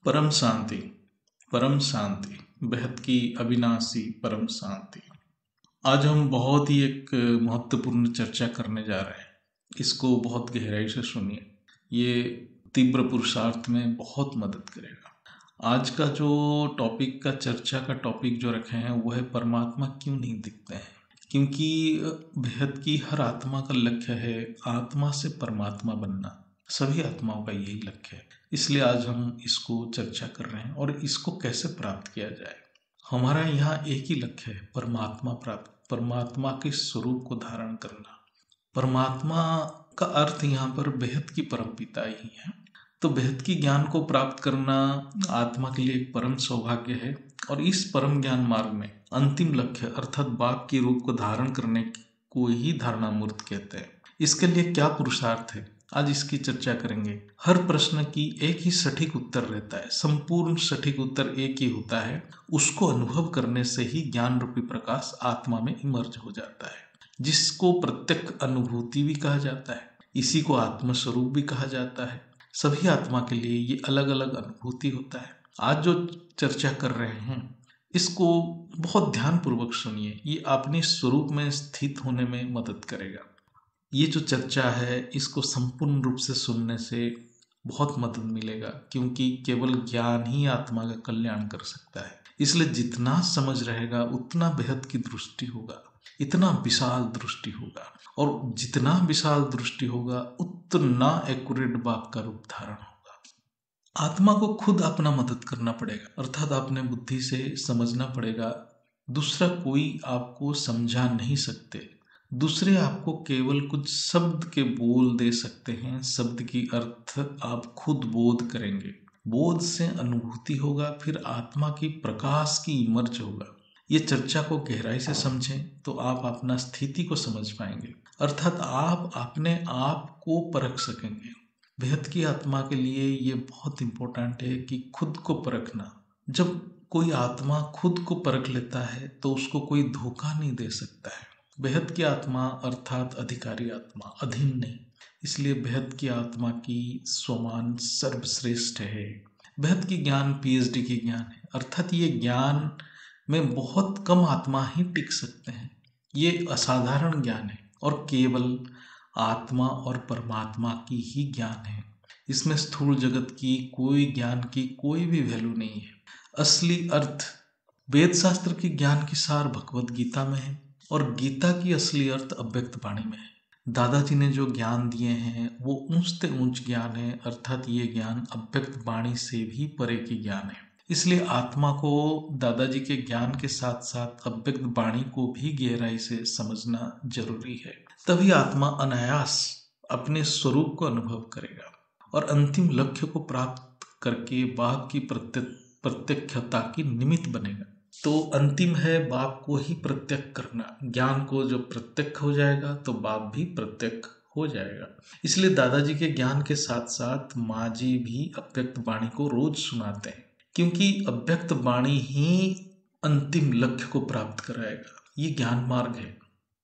परम शांति, परम शांति, बेहद की अविनाशी परम शांति। आज हम बहुत ही एक महत्वपूर्ण चर्चा करने जा रहे हैं। इसको बहुत गहराई से सुनिए, ये तीव्र पुरुषार्थ में बहुत मदद करेगा। आज का जो टॉपिक का चर्चा का टॉपिक जो रखे हैं वो है परमात्मा क्यों नहीं दिखते हैं। क्योंकि बेहद की हर आत्मा का लक्ष्य है आत्मा से परमात्मा बनना। सभी आत्माओं का यही लक्ष्य है। इसलिए आज हम इसको चर्चा कर रहे हैं और इसको कैसे प्राप्त किया जाए। हमारा यहाँ एक ही लक्ष्य है, परमात्मा प्राप्त, परमात्मा के स्वरूप को धारण करना। परमात्मा का अर्थ यहाँ पर बेहद की परमपिता ही है। तो बेहद की ज्ञान को प्राप्त करना आत्मा के लिए एक परम सौभाग्य है। और इस परम ज्ञान मार्ग में अंतिम लक्ष्य अर्थात बाप के रूप को धारण करने को ही धारणा मूर्त कहते हैं। इसके लिए क्या पुरुषार्थ है, आज इसकी चर्चा करेंगे। हर प्रश्न की एक ही सटीक उत्तर रहता है, संपूर्ण सटीक उत्तर एक ही होता है। उसको अनुभव करने से ही ज्ञान रूपी प्रकाश आत्मा में इमर्ज हो जाता है, जिसको प्रत्यक्ष अनुभूति भी कहा जाता है। इसी को आत्मस्वरूप भी कहा जाता है। सभी आत्मा के लिए ये अलग अलग अनुभूति होता है। आज जो चर्चा कर रहे हैं इसको बहुत ध्यान पूर्वक सुनिए, ये अपने स्वरूप में स्थित होने में मदद करेगा। ये जो चर्चा है इसको संपूर्ण रूप से सुनने से बहुत मदद मिलेगा, क्योंकि केवल ज्ञान ही आत्मा का कल्याण कर सकता है। इसलिए जितना समझ रहेगा उतना बेहद की दृष्टि होगा, इतना विशाल दृष्टि होगा, और जितना विशाल दृष्टि होगा उतना एक्यूरेट बाप का रूप धारण होगा। आत्मा को खुद अपना मदद करना पड़ेगा, अर्थात अपने बुद्धि से समझना पड़ेगा। दूसरा कोई आपको समझा नहीं सकते। दूसरे आपको केवल कुछ शब्द के बोल दे सकते हैं। शब्द की अर्थ आप खुद बोध करेंगे, बोध से अनुभूति होगा, फिर आत्मा की प्रकाश की इमर्ज होगा। ये चर्चा को गहराई से समझें तो आप अपना स्थिति को समझ पाएंगे, अर्थात आप अपने आप को परख सकेंगे। बेहद की आत्मा के लिए ये बहुत इंपॉर्टेंट है कि खुद को परखना। जब कोई आत्मा खुद को परख लेता है तो उसको कोई धोखा नहीं दे सकता है। बेहद की आत्मा अर्थात अधिकारी आत्मा, अधीन नहीं। इसलिए बेहद की आत्मा की स्वमान सर्वश्रेष्ठ है। बेहद की ज्ञान पीएचडी की ज्ञान है, अर्थात ये ज्ञान में बहुत कम आत्मा ही टिक सकते हैं। ये असाधारण ज्ञान है और केवल आत्मा और परमात्मा की ही ज्ञान है। इसमें स्थूल जगत की कोई ज्ञान की कोई भी वैल्यू नहीं है। असली अर्थ वेद शास्त्र की ज्ञान की सार भगवत गीता में है और गीता की असली अर्थ अव्यक्त वाणी में है। दादाजी ने जो ज्ञान दिए हैं वो ऊंच से ऊंच ज्ञान है, अर्थात ये ज्ञान अव्यक्त वाणी से भी परे की ज्ञान है। इसलिए आत्मा को दादाजी के ज्ञान के साथ साथ अव्यक्त वाणी को भी गहराई से समझना जरूरी है। तभी आत्मा अनायास अपने स्वरूप को अनुभव करेगा और अंतिम लक्ष्य को प्राप्त करके बाप की प्रत्यक्षता की निमित्त बनेगा। तो अंतिम है बाप को ही प्रत्यक्ष करना। ज्ञान को जो प्रत्यक्ष हो जाएगा तो बाप भी प्रत्यक्ष हो जाएगा। इसलिए दादाजी के ज्ञान के साथ साथ माँ जी भी अव्यक्त वाणी को रोज सुनाते हैं, क्योंकि अव्यक्त वाणी ही अंतिम लक्ष्य को प्राप्त कराएगा। ये ज्ञान मार्ग है।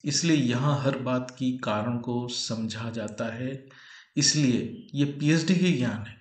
इसलिए यहाँ हर बात की कारण को समझा जाता है। इसलिए ये पीएचडी की ज्ञान है।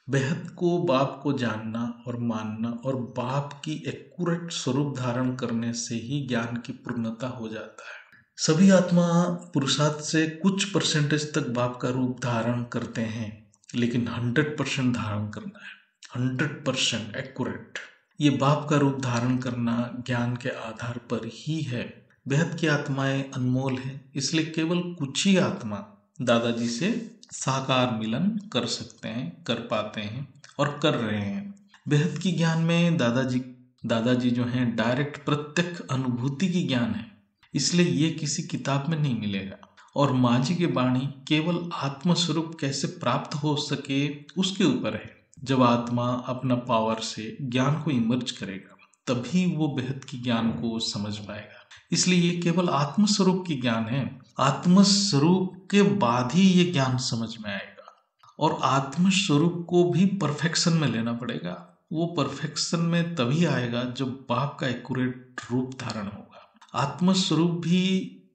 बेहद को बाप को जानना और मानना और बाप की एक्यूरेट स्वरूप धारण करने से ही ज्ञान की पूर्णता हो जाता है। सभी आत्मा पुरुषार्थ से कुछ परसेंटेज तक बाप का रूप धारण करते हैं, लेकिन 100% धारण करना है, 100% एक्यूरेट। ये बाप का रूप धारण करना ज्ञान के आधार पर ही है। बेहद की आत्माएं अनमोल है, इसलिए केवल कुछ ही आत्मा दादाजी से साकार मिलन कर सकते हैं, कर पाते हैं और कर रहे हैं। बेहद की ज्ञान में दादाजी जो हैं डायरेक्ट प्रत्यक्ष अनुभूति की ज्ञान है, इसलिए ये किसी किताब में नहीं मिलेगा। और माँ जी की वाणी केवल आत्मस्वरूप कैसे प्राप्त हो सके उसके ऊपर है। जब आत्मा अपना पावर से ज्ञान को इमर्ज करेगा तभी वो बेहद की ज्ञान को समझ पाएगा। इसलिए ये केवल आत्मस्वरूप की ज्ञान है। आत्मस्वरूप के बाद ही ये ज्ञान समझ में आएगा, और आत्मस्वरूप को भी परफेक्शन में लेना पड़ेगा। वो परफेक्शन में तभी आएगा जब बाप का एक्यूरेट रूप धारण होगा। आत्मस्वरूप भी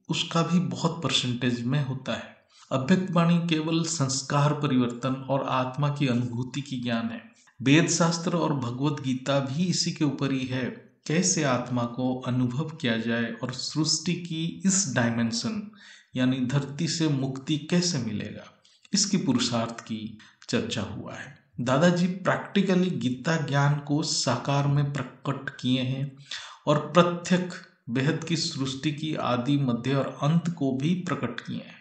उसका भी बहुत परसेंटेज में होता है। अव्यक्त वाणी केवल संस्कार परिवर्तन और आत्मा की अनुभूति की ज्ञान है। वेद शास्त्र और भगवत गीता भी इसी के ऊपर ही है, कैसे आत्मा को अनुभव किया जाए और सृष्टि की इस डायमेंशन यानी धरती से मुक्ति कैसे मिलेगा, इसकी पुरुषार्थ की चर्चा हुआ है। दादाजी प्रैक्टिकली गीता ज्ञान को साकार में प्रकट किए हैं और प्रत्यक्ष बेहद की सृष्टि की आदि मध्य और अंत को भी प्रकट किए हैं।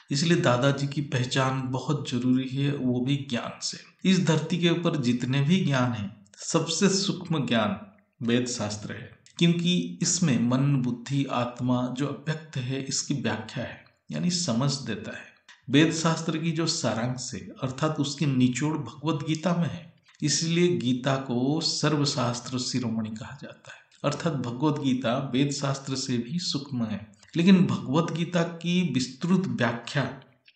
इसलिए दादाजी की पहचान बहुत जरूरी है, वो भी ज्ञान से। इस धरती के ऊपर जितने भी ज्ञान है, सबसे सूक्ष्म ज्ञान वेद शास्त्र है, क्योंकि इसमें मन बुद्धि आत्मा जो अव्यक्त है इसकी व्याख्या है, यानी समझ देता है। वेद शास्त्र की जो सारांश है अर्थात उसकी निचोड़ भगवत गीता में है, इसलिए गीता को सर्वशास्त्र शिरोमणि कहा जाता है। अर्थात भगवत गीता वेद शास्त्र से भी सूक्ष्म है, लेकिन भगवत गीता की विस्तृत व्याख्या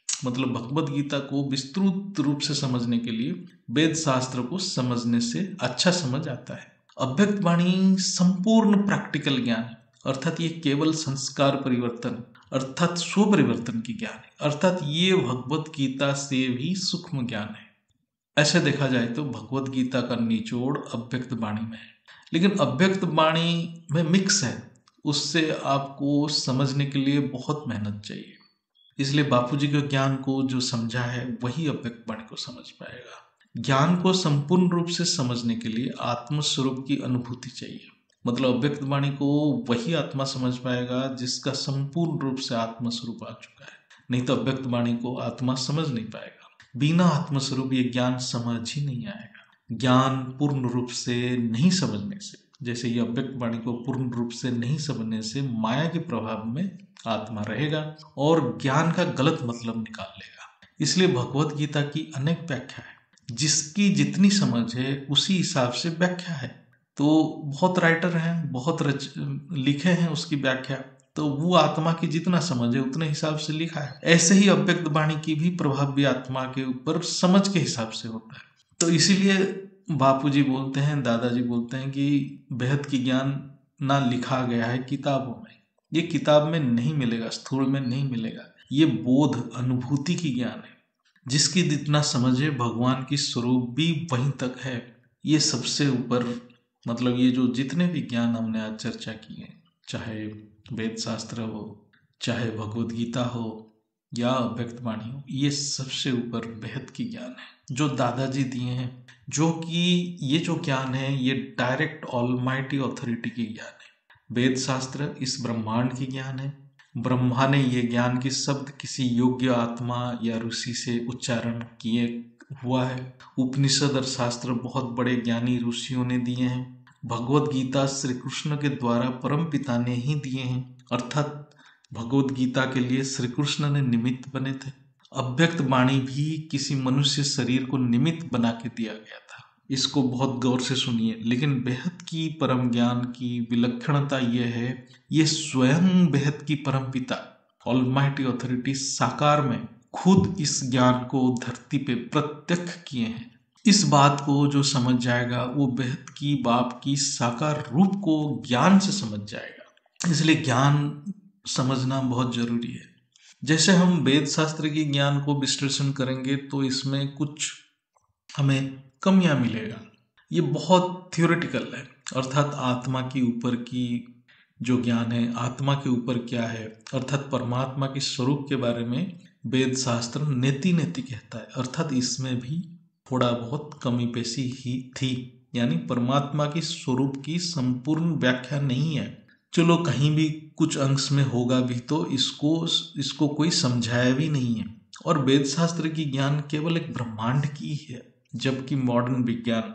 मतलब भगवत गीता को विस्तृत रूप से समझने के लिए वेद शास्त्र को समझने से अच्छा समझ आता है। अव्यक्त वाणी संपूर्ण प्रैक्टिकल ज्ञान है, अर्थात ये केवल संस्कार परिवर्तन अर्थात स्व परिवर्तन की ज्ञान है, अर्थात ये भगवत गीता से भी सूक्ष्म ज्ञान है। ऐसे देखा जाए तो भगवत गीता का निचोड़ अव्यक्त वाणी में है, लेकिन अव्यक्त वाणी में मिक्स है, उससे आपको समझने के लिए बहुत मेहनत चाहिए। इसलिए बापूजी के ज्ञान को जो समझा है वही अव्यक्त वाणी को समझ पाएगा। ज्ञान को संपूर्ण रूप से समझने के लिए आत्म स्वरूप की अनुभूति चाहिए, मतलब अव्यक्त वाणी को वही आत्मा समझ पाएगा जिसका संपूर्ण रूप से आत्म स्वरूप आ चुका है, नहीं तो अव्यक्त वाणी को आत्मा समझ नहीं पाएगा। बिना आत्मस्वरूप ये ज्ञान समझ ही नहीं आएगा। ज्ञान पूर्ण रूप से नहीं समझने से, जैसे ये अव्यक्त वाणी को पूर्ण रूप से नहीं समझने से माया के प्रभाव में आत्मा रहेगा और ज्ञान का गलत मतलब निकाल लेगा। इसलिए भगवत गीता की अनेक व्याख्या है, जिसकी जितनी समझ है उसी हिसाब से व्याख्या है। तो बहुत राइटर हैं, बहुत लिखे हैं उसकी व्याख्या, तो वो आत्मा की जितना समझ है उतने हिसाब से लिखा है। ऐसे ही अव्यक्त वाणी की भी प्रभाव भी आत्मा के ऊपर समझ के हिसाब से होता है। तो इसीलिए बापूजी बोलते हैं, दादाजी बोलते हैं कि बेहद की ज्ञान ना लिखा गया है किताबों में, ये किताब में नहीं मिलेगा, स्थूल में नहीं मिलेगा, ये बोध अनुभूति की ज्ञान है, जिसकी जितना समझ है भगवान की स्वरूप भी वहीं तक है। ये सबसे ऊपर मतलब ये जो जितने भी ज्ञान हमने आज चर्चा की है, चाहे वेद शास्त्र हो, चाहे भगवत गीता हो या अव्यक्त वाणी हो, ये सबसे ऊपर बेहद की ज्ञान है जो दादाजी दिए हैं, जो कि ये जो ज्ञान है ये डायरेक्ट ऑलमाइटी ऑथोरिटी की ज्ञान है। वेद शास्त्र इस ब्रह्मांड की ज्ञान है, ब्रह्मा ने ये ज्ञान की शब्द किसी योग्य आत्मा या ऋषि से उच्चारण किए हुआ है। उपनिषद और शास्त्र बहुत बड़े ज्ञानी ऋषियों ने दिए हैं। भगवत गीता श्री कृष्ण के द्वारा परम पिता ने ही दिए हैं, अर्थात भगवत गीता के लिए श्री कृष्ण ने निमित्त बने थे। अव्यक्त वाणी भी किसी मनुष्य शरीर को निमित्त बना के दिया गया था। इसको बहुत गौर से सुनिए। लेकिन बेहद की परम ज्ञान की विलक्षणता यह है, ये स्वयं बेहद की परम पिता ऑलमाइटी ऑथोरिटी साकार में खुद इस ज्ञान को धरती पे प्रत्यक्ष किए हैं। इस बात को जो समझ जाएगा वो बेहद की बाप की साकार रूप को ज्ञान से समझ जाएगा। इसलिए ज्ञान समझना बहुत जरूरी है। जैसे हम वेद शास्त्र की ज्ञान को विश्लेषण करेंगे तो इसमें कुछ हमें कमियां मिलेगा। ये बहुत थ्योरेटिकल है, अर्थात आत्मा की ऊपर की जो ज्ञान है, आत्मा के ऊपर क्या है, अर्थात परमात्मा के स्वरूप के बारे में वेद शास्त्र नेति नेति कहता है, अर्थात इसमें भी थोड़ा बहुत कमी पेशी ही थी, यानी परमात्मा की स्वरूप की संपूर्ण व्याख्या नहीं है। चलो कहीं भी कुछ अंश में होगा भी तो इसको कोई समझाया भी नहीं है। और वेद शास्त्र की ज्ञान केवल एक ब्रह्मांड की है, जबकि मॉडर्न विज्ञान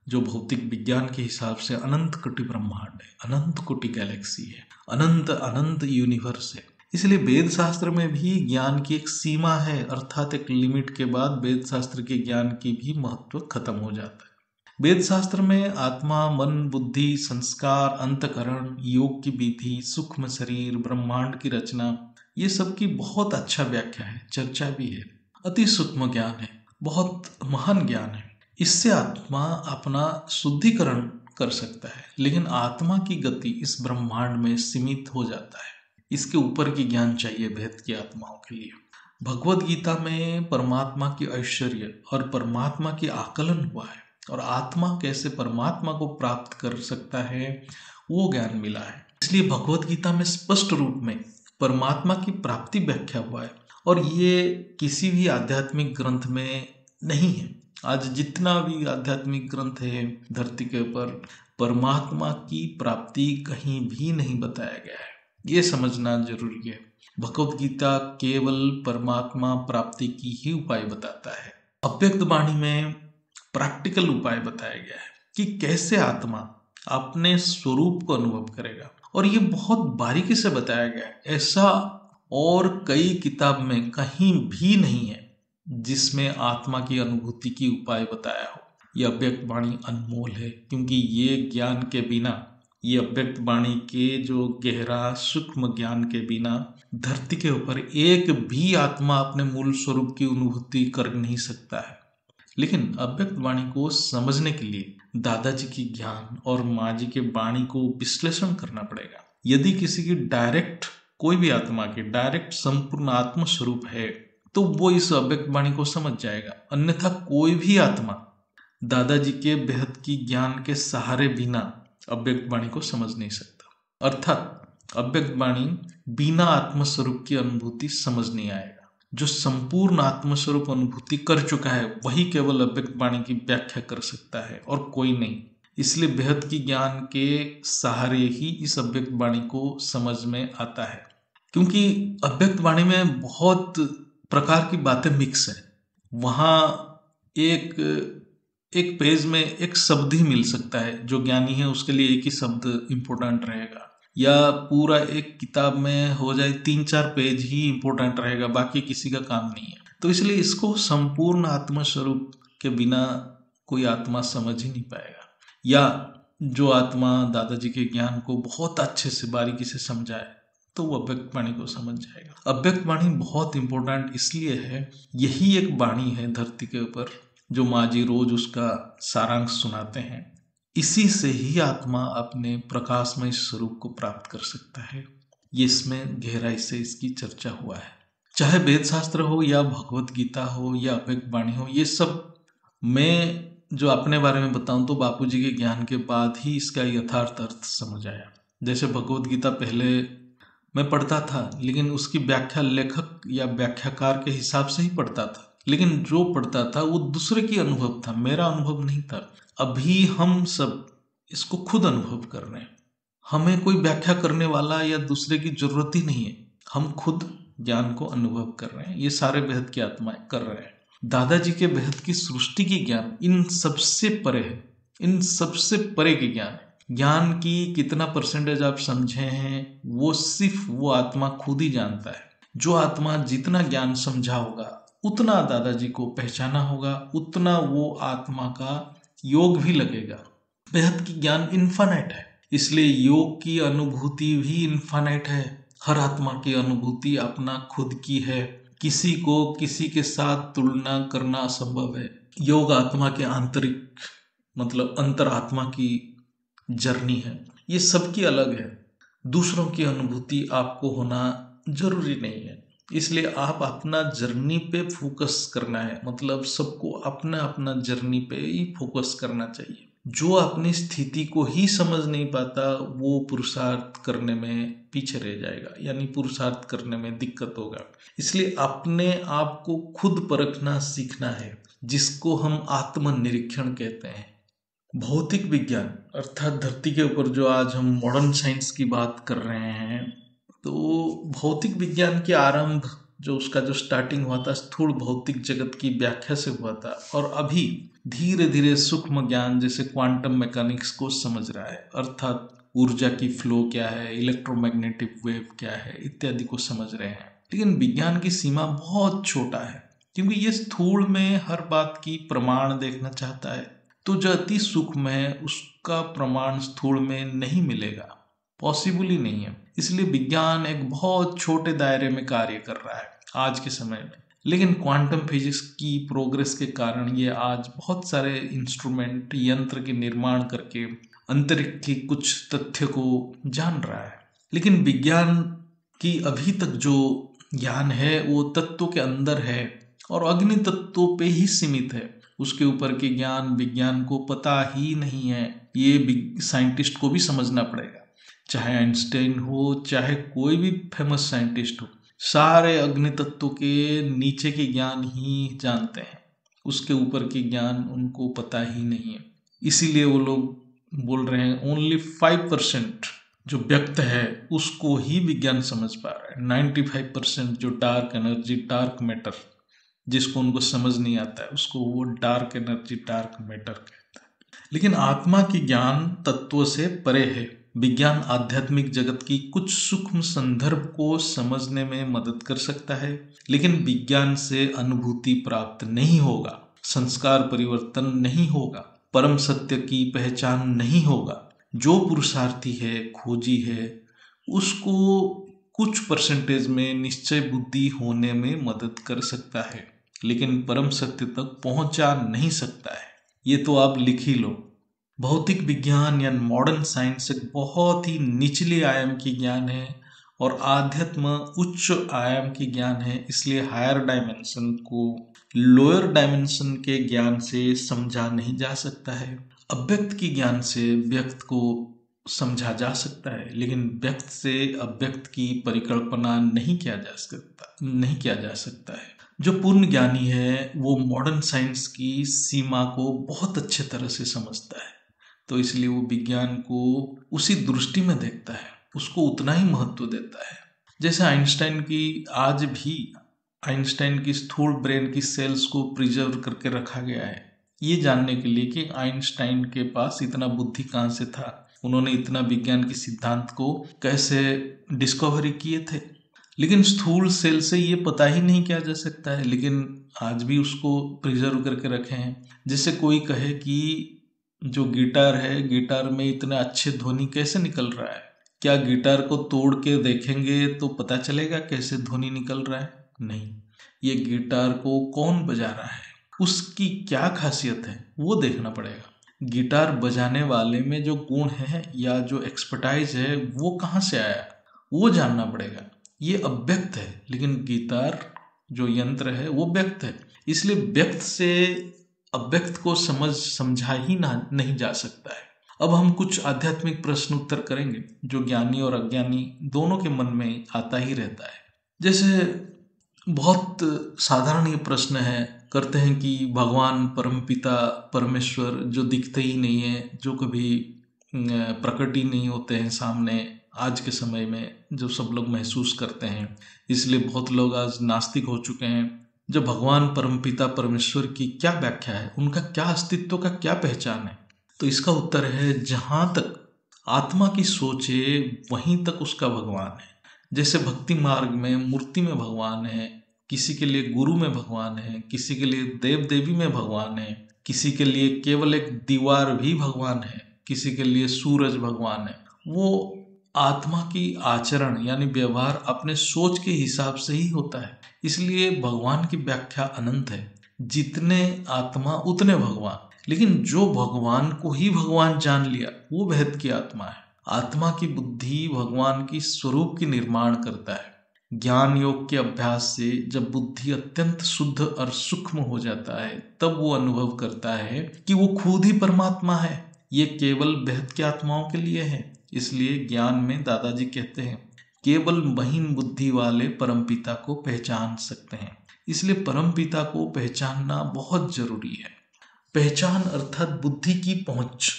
जो भौतिक विज्ञान के हिसाब से अनंत कोटि ब्रह्मांड है, अनंत कोटि गैलेक्सी है, अनंत अनंत यूनिवर्स है। इसलिए वेद शास्त्र में भी ज्ञान की एक सीमा है, अर्थात एक लिमिट के बाद वेद शास्त्र के ज्ञान की भी महत्व खत्म हो जाता है। वेद शास्त्र में आत्मा, मन, बुद्धि, संस्कार, अंतकरण, योग की विधि, सूक्ष्म शरीर, ब्रह्मांड की रचना, ये सब की बहुत अच्छा व्याख्या है, चर्चा भी है। अति सूक्ष्म ज्ञान है, बहुत महान ज्ञान है। इससे आत्मा अपना शुद्धिकरण कर सकता है, लेकिन आत्मा की गति इस ब्रह्मांड में सीमित हो जाता है। इसके ऊपर की ज्ञान चाहिए भेद की आत्माओं के लिए। भगवत गीता में परमात्मा की ऐश्वर्य और परमात्मा की आकलन हुआ है। और आत्मा कैसे परमात्मा को प्राप्त कर सकता है, वो ज्ञान मिला है। इसलिए भगवत गीता में स्पष्ट रूप में परमात्मा की प्राप्ति व्याख्या हुआ है, और ये किसी भी आध्यात्मिक ग्रंथ में नहीं है। आज जितना भी आध्यात्मिक ग्रंथ है धरती के ऊपर, परमात्मा की प्राप्ति कहीं भी नहीं बताया गया है। ये समझना जरूरी है। भगवत गीता केवल परमात्मा प्राप्ति की ही उपाय बताता है। अव्यक्त वाणी में प्रैक्टिकल उपाय बताया गया है कि कैसे आत्मा अपने स्वरूप को अनुभव करेगा, और ये बहुत बारीकी से बताया गया है। ऐसा और कई किताब में कहीं भी नहीं है जिसमें आत्मा की अनुभूति की उपाय बताया हो। यह अव्यक्त वाणी अनमोल है, क्योंकि ये ज्ञान के बिना, ये अव्यक्त वाणी के जो गहरा सूक्ष्म ज्ञान के बिना धरती के ऊपर एक भी आत्मा अपने मूल स्वरूप की अनुभूति कर नहीं सकता है। लेकिन अव्यक्त वाणी को समझने के लिए दादाजी की ज्ञान और माँ जी के वाणी को विश्लेषण करना पड़ेगा। यदि किसी की डायरेक्ट, कोई भी आत्मा के डायरेक्ट संपूर्ण आत्म स्वरूप है, तो वो इस अव्यक्त वाणी को समझ जाएगा। अन्यथा कोई भी आत्मा दादाजी के बेहद की ज्ञान के सहारे बिना अव्यक्त वाणी को समझ नहीं सकता। अर्थात अव्यक्त वाणी बिना आत्मस्वरूप की अनुभूति समझ नहीं आएगा। जो संपूर्ण आत्मस्वरूप अनुभूति कर चुका है वही केवल अव्यक्त वाणी की व्याख्या कर सकता है, और कोई नहीं। इसलिए बेहद की ज्ञान के सहारे ही इस अव्यक्त वाणी को समझ में आता है, क्योंकि अव्यक्त वाणी में बहुत प्रकार की बातें मिक्स है। वहाँ एक एक पेज में एक शब्द ही मिल सकता है। जो ज्ञानी है उसके लिए एक ही शब्द इम्पोर्टेंट रहेगा, या पूरा एक किताब में हो जाए 3-4 पेज ही इम्पोर्टेंट रहेगा, बाकी किसी का काम नहीं है। तो इसलिए इसको संपूर्ण आत्मा स्वरूप के बिना कोई आत्मा समझ ही नहीं पाएगा। या जो आत्मा दादाजी के ज्ञान को बहुत अच्छे से बारीकी से समझाए तो वो अव्यक्त वाणी को समझ जाएगा। अव्यक्त वाणी बहुत इंपॉर्टेंट इसलिए है, यही एक वाणी है धरती के ऊपर जो माँ जी रोज उसका सारांश सुनाते हैं। इसी से ही आत्मा अपने प्रकाशमय स्वरूप को प्राप्त कर सकता है। ये इसमें गहराई से इसकी चर्चा हुआ है। चाहे वेद शास्त्र हो या भगवत गीता हो या अव्यक्त वाणी हो, ये सब मैं जो अपने बारे में बताऊं तो बापूजी के ज्ञान के बाद ही इसका यथार्थ अर्थ समझ आया। जैसे भगवत गीता पहले मैं पढ़ता था, लेकिन उसकी व्याख्या लेखक या व्याख्याकार के हिसाब से ही पढ़ता था, लेकिन जो पढ़ता था वो दूसरे की अनुभव था, मेरा अनुभव नहीं था। अभी हम सब इसको खुद अनुभव कर रहे हैं। हमें कोई व्याख्या करने वाला या दूसरे की जरूरत ही नहीं है। हम खुद ज्ञान को अनुभव कर रहे हैं। ये सारे बेहद की आत्माएं कर रहे हैं। दादाजी के बेहद की सृष्टि की ज्ञान इन सबसे परे है, इन सबसे परे की ज्ञान है। ज्ञान की कितना परसेंटेज आप समझे हैं वो सिर्फ वो आत्मा खुद ही जानता है। जो आत्मा जितना ज्ञान समझा होगा, उतना दादाजी को पहचाना होगा, उतना वो आत्मा का योग भी लगेगा। बेहद की ज्ञान इन्फानाइट है, इसलिए योग की अनुभूति भी इन्फानाइट है। हर आत्मा की अनुभूति अपना खुद की है। किसी को किसी के साथ तुलना करना असंभव है। योग आत्मा के आंतरिक मतलब अंतरात्मा की जर्नी है। ये सबकी अलग है। दूसरों की अनुभूति आपको होना जरूरी नहीं है। इसलिए आप अपना जर्नी पे फोकस करना है। मतलब सबको अपना अपना जर्नी पे ही फोकस करना चाहिए। जो अपनी स्थिति को ही समझ नहीं पाता वो पुरुषार्थ करने में पीछे रह जाएगा, यानी पुरुषार्थ करने में दिक्कत होगा। इसलिए अपने आप को खुद परखना सीखना है, जिसको हम आत्मनिरीक्षण कहते हैं। भौतिक विज्ञान अर्थात धरती के ऊपर जो आज हम मॉडर्न साइंस की बात कर रहे हैं, तो भौतिक विज्ञान के आरंभ जो उसका जो स्टार्टिंग हुआ था स्थूल भौतिक जगत की व्याख्या से हुआ था, और अभी धीरे धीरे सूक्ष्म ज्ञान जैसे क्वांटम मैकेनिक्स को समझ रहा है। अर्थात ऊर्जा की फ्लो क्या है, इलेक्ट्रोमैग्नेटिक वेव क्या है, इत्यादि को समझ रहे हैं। लेकिन विज्ञान की सीमा बहुत छोटा है, क्योंकि ये स्थूल में हर बात की प्रमाण देखना चाहता है। तो जो अति सूक्ष्म है उसका प्रमाण स्थूल में नहीं मिलेगा, पॉसिबल ही नहीं है। इसलिए विज्ञान एक बहुत छोटे दायरे में कार्य कर रहा है आज के समय में। लेकिन क्वांटम फिजिक्स की प्रोग्रेस के कारण ये आज बहुत सारे इंस्ट्रूमेंट यंत्र के निर्माण करके अंतरिक्ष की कुछ तथ्य को जान रहा है। लेकिन विज्ञान की अभी तक जो ज्ञान है वो तत्वों के अंदर है और अग्नि तत्वों पे ही सीमित है। उसके ऊपर के ज्ञान विज्ञान को पता ही नहीं है। ये साइंटिस्ट को भी समझना पड़ेगा, चाहे आइंस्टाइन हो, चाहे कोई भी फेमस साइंटिस्ट हो, सारे अग्नि तत्वों के नीचे के ज्ञान ही जानते हैं, उसके ऊपर के ज्ञान उनको पता ही नहीं है। इसीलिए वो लोग बोल रहे हैं ओनली 5% जो व्यक्त है उसको ही विज्ञान समझ पा रहा है। 95% जो डार्क एनर्जी, डार्क मैटर, जिसको उनको समझ नहीं आता है, उसको वो डार्क एनर्जी, डार्क मैटर कहता है। लेकिन आत्मा की ज्ञान तत्व से परे है। विज्ञान आध्यात्मिक जगत की कुछ सूक्ष्म संदर्भ को समझने में मदद कर सकता है, लेकिन विज्ञान से अनुभूति प्राप्त नहीं होगा, संस्कार परिवर्तन नहीं होगा, परम सत्य की पहचान नहीं होगा। जो पुरुषार्थी है, खोजी है, उसको कुछ परसेंटेज में निश्चय बुद्धि होने में मदद कर सकता है, लेकिन परम सत्य तक पहुंचा नहीं सकता है। ये तो आप लिख ही लो। भौतिक विज्ञान या मॉडर्न साइंस एक बहुत ही निचले आयाम की ज्ञान है और आध्यात्म उच्च आयाम की ज्ञान है। इसलिए हायर डायमेंशन को लोअर डायमेंशन के ज्ञान से समझा नहीं जा सकता है। अव्यक्त की ज्ञान से व्यक्त को समझा जा सकता है, लेकिन व्यक्त से अव्यक्त की परिकल्पना नहीं किया जा सकता है। जो पूर्ण ज्ञानी है वो मॉडर्न साइंस की सीमा को बहुत अच्छे तरह से समझता है, तो इसलिए वो विज्ञान को उसी दृष्टि में देखता है, उसको उतना ही महत्व देता है। जैसे आज भी आइंस्टाइन की स्थूल ब्रेन की सेल्स को प्रिजर्व करके रखा गया है, ये जानने के लिए कि आइंस्टाइन के पास इतना बुद्धि कहाँ से था, उन्होंने इतना विज्ञान के सिद्धांत को कैसे डिस्कवरी किए थे। लेकिन स्थूल सेल से ये पता ही नहीं किया जा सकता है, लेकिन आज भी उसको प्रिजर्व करके रखे हैं। जैसे कोई कहे कि जो गिटार है, गिटार में इतने अच्छे ध्वनि कैसे निकल रहा है, क्या गिटार को तोड़ के देखेंगे तो पता चलेगा कैसे ध्वनि निकल रहा है? नहीं, ये गिटार को कौन बजा रहा है, उसकी क्या खासियत है, वो देखना पड़ेगा। गिटार बजाने वाले में जो गुण है या जो एक्सपर्टाइज है वो कहाँ से आया, वो जानना पड़ेगा। ये अव्यक्त है, लेकिन गिटार जो यंत्र है वो व्यक्त है। इसलिए व्यक्त से अव्यक्त को समझा ही नहीं जा सकता है। अब हम कुछ आध्यात्मिक प्रश्न उत्तर करेंगे जो ज्ञानी और अज्ञानी दोनों के मन में आता ही रहता है। जैसे बहुत साधारण ये प्रश्न है, करते हैं कि भगवान परमपिता परमेश्वर जो दिखते ही नहीं है, जो कभी प्रकट ही नहीं होते हैं सामने आज के समय में, जो सब लोग महसूस करते हैं, इसलिए बहुत लोग आज नास्तिक हो चुके हैं। जब भगवान परमपिता परमेश्वर की क्या व्याख्या है, उनका क्या अस्तित्व का क्या पहचान है? तो इसका उत्तर है, जहाँ तक आत्मा की सोच है वहीं तक उसका भगवान है। जैसे भक्ति मार्ग में मूर्ति में भगवान है, किसी के लिए गुरु में भगवान है, किसी के लिए देव देवी में भगवान है, किसी के लिए केवल एक दीवार भी भगवान है, किसी के लिए सूरज भगवान है। वो आत्मा की आचरण यानी व्यवहार अपने सोच के हिसाब से ही होता है। इसलिए भगवान की व्याख्या अनंत है, जितने आत्मा उतने भगवान। लेकिन जो भगवान को ही भगवान जान लिया वो भेद की आत्मा है। आत्मा की बुद्धि भगवान की स्वरूप की निर्माण करता है। ज्ञान योग के अभ्यास से जब बुद्धि अत्यंत शुद्ध और सूक्ष्म हो जाता है, तब वो अनुभव करता है कि वो खुद ही परमात्मा है। ये केवल भेद की आत्माओं के लिए है। इसलिए ज्ञान में दादाजी कहते हैं, केवल महीन बुद्धि वाले परमपिता को पहचान सकते हैं। इसलिए परमपिता को पहचानना बहुत जरूरी है। पहचान अर्थात बुद्धि की पहुंच।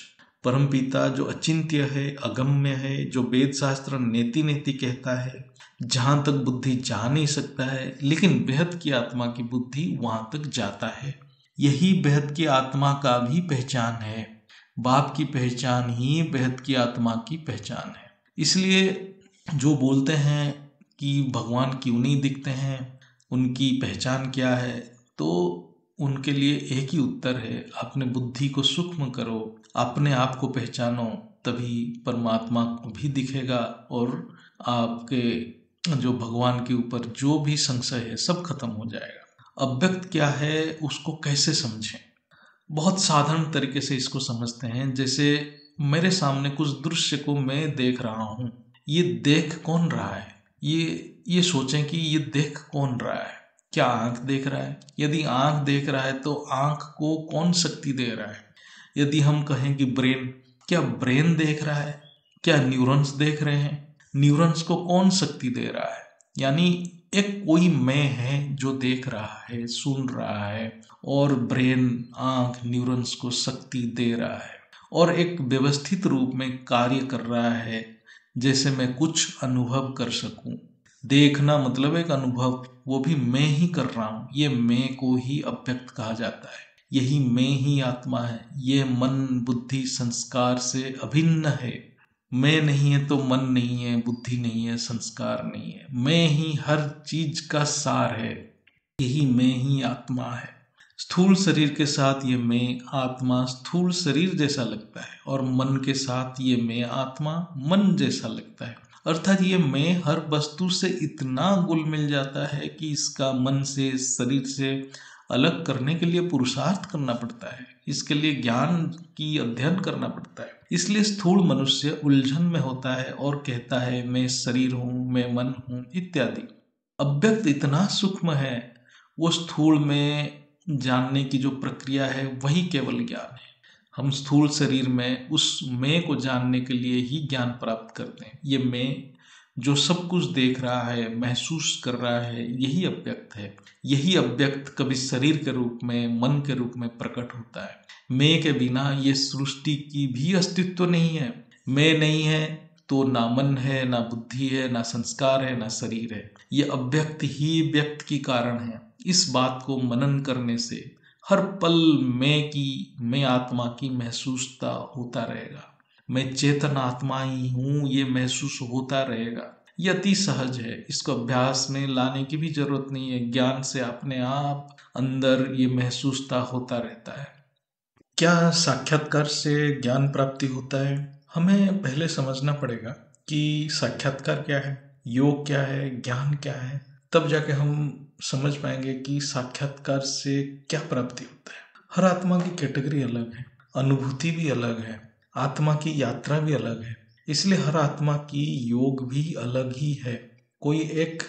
परमपिता जो अचिंत्य है, अगम्य है, जो वेद शास्त्र नेति नेति कहता है, जहां तक बुद्धि जा नहीं सकता है, लेकिन बेहद की आत्मा की बुद्धि वहां तक जाता है। यही बेहद की आत्मा का भी पहचान है। बाप की पहचान ही बेहद की आत्मा की पहचान है। इसलिए जो बोलते हैं कि भगवान क्यों नहीं दिखते हैं, उनकी पहचान क्या है, तो उनके लिए एक ही उत्तर है, अपने बुद्धि को सूक्ष्म करो, अपने आप को पहचानो, तभी परमात्मा को भी दिखेगा और आपके जो भगवान के ऊपर जो भी संशय है सब खत्म हो जाएगा। अव्यक्त क्या है उसको कैसे समझें? बहुत साधारण तरीके से इसको समझते हैं। जैसे मेरे सामने कुछ दृश्य को मैं देख रहा हूँ, ये देख कौन रहा है, ये सोचें कि ये देख कौन रहा है। क्या आंख देख रहा है? यदि आंख देख रहा है तो आंख को कौन शक्ति दे रहा है? यदि हम कहें कि ब्रेन, क्या ब्रेन देख रहा है? क्या न्यूरॉन्स देख रहे हैं? न्यूरॉन्स को कौन शक्ति दे रहा है? यानी एक कोई मैं है जो देख रहा है, सुन रहा है, और ब्रेन, आंख, न्यूरॉन्स को शक्ति दे रहा है और एक व्यवस्थित रूप में कार्य कर रहा है, जैसे मैं कुछ अनुभव कर सकूं। देखना मतलब एक अनुभव, वो भी मैं ही कर रहा हूं। ये मैं को ही अव्यक्त कहा जाता है। यही मैं ही आत्मा है। ये मन, बुद्धि, संस्कार से अभिन्न है। मैं नहीं है तो मन नहीं है, बुद्धि नहीं है, संस्कार नहीं है। मैं ही हर चीज का सार है। यही मैं ही आत्मा है। स्थूल शरीर के साथ ये मैं आत्मा स्थूल शरीर जैसा लगता है, और मन के साथ ये मैं आत्मा मन जैसा लगता है। अर्थात ये मैं हर वस्तु से इतना घुल मिल जाता है कि इसका मन से, शरीर से अलग करने के लिए पुरुषार्थ करना पड़ता है। इसके लिए ज्ञान की अध्ययन करना पड़ता है। इसलिए स्थूल मनुष्य उलझन में होता है और कहता है मैं शरीर हूँ, मैं मन हूँ इत्यादि। अव्यक्त इतना सूक्ष्म है, वो स्थूल में जानने की जो प्रक्रिया है वही केवल ज्ञान है। हम स्थूल शरीर में उस मैं को जानने के लिए ही ज्ञान प्राप्त करते हैं। ये मैं जो सब कुछ देख रहा है, महसूस कर रहा है, यही अव्यक्त है। यही अव्यक्त कभी शरीर के रूप में, मन के रूप में प्रकट होता है। मैं के बिना ये सृष्टि की भी अस्तित्व नहीं है। मैं नहीं है तो ना मन है, ना बुद्धि है, ना संस्कार है, ना शरीर है। ये अव्यक्त ही व्यक्त की कारण है। इस बात को मनन करने से हर पल मैं आत्मा की महसूसता होता रहेगा। मैं चेतन आत्मा ही हूँ, ये महसूस होता रहेगा। ये अति सहज है। इसको अभ्यास में लाने की भी जरूरत नहीं है। ज्ञान से अपने आप अंदर ये महसूसता होता रहता है। क्या साक्षात्कार से ज्ञान प्राप्ति होता है? हमें पहले समझना पड़ेगा कि साक्षात्कार क्या है, योग क्या है, ज्ञान क्या है। तब जाके हम समझ पाएंगे कि साक्षात्कार से क्या प्राप्ति होता है। हर आत्मा की कैटेगरी अलग है, अनुभूति भी अलग है, आत्मा की यात्रा भी अलग है। इसलिए हर आत्मा की योग भी अलग ही है। कोई एक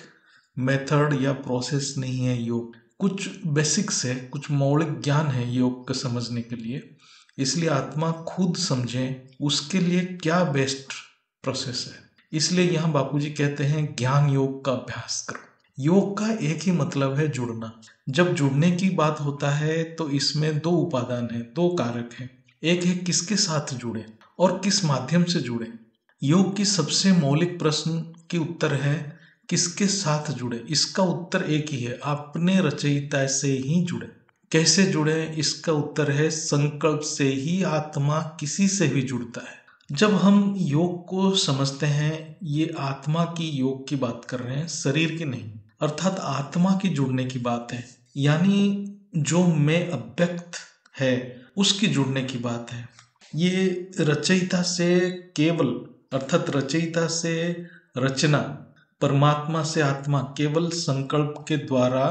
मेथड या प्रोसेस नहीं है योग। कुछ बेसिक्स है, कुछ मौलिक ज्ञान है योग को समझने के लिए। इसलिए आत्मा खुद समझे उसके लिए क्या बेस्ट प्रोसेस है। इसलिए यहाँ बापूजी कहते हैं ज्ञान योग का अभ्यास करो। योग का एक ही मतलब है जुड़ना। जब जुड़ने की बात होता है तो इसमें दो उपादान है, दो कारक है। एक है किसके साथ जुड़े और किस माध्यम से जुड़े। योग की सबसे मौलिक प्रश्न की उत्तर है किसके साथ जुड़े। इसका उत्तर एक ही है, अपने रचयिता से ही जुड़े। कैसे जुड़े? इसका उत्तर है संकल्प से ही आत्मा किसी से भी जुड़ता है। जब हम योग को समझते हैं, ये आत्मा की योग की बात कर रहे हैं, शरीर की नहीं। अर्थात आत्मा की जुड़ने की बात है। यानी जो मैं अव्यक्त है उसकी जुड़ने की बात है। ये रचयिता से केवल, अर्थात रचयिता से रचना, परमात्मा से आत्मा केवल संकल्प के द्वारा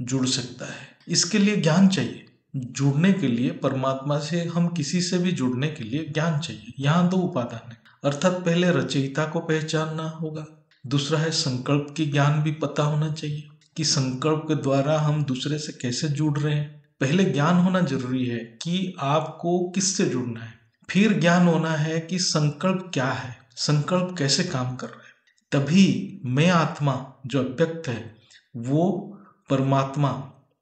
जुड़ सकता है। इसके लिए ज्ञान चाहिए। जुड़ने के लिए परमात्मा से, हम किसी से भी जुड़ने के लिए ज्ञान चाहिए। यहाँ दो उपादान है। अर्थात पहले रचयिता को पहचानना होगा, दूसरा है संकल्प की ज्ञान भी पता होना चाहिए कि संकल्प के द्वारा हम दूसरे से कैसे जुड़ रहे हैं। पहले ज्ञान होना जरूरी है कि आपको किससे जुड़ना है। फिर ज्ञान होना है कि संकल्प क्या है, संकल्प कैसे काम कर रहा है। तभी मैं आत्मा जो अव्यक्त है, वो परमात्मा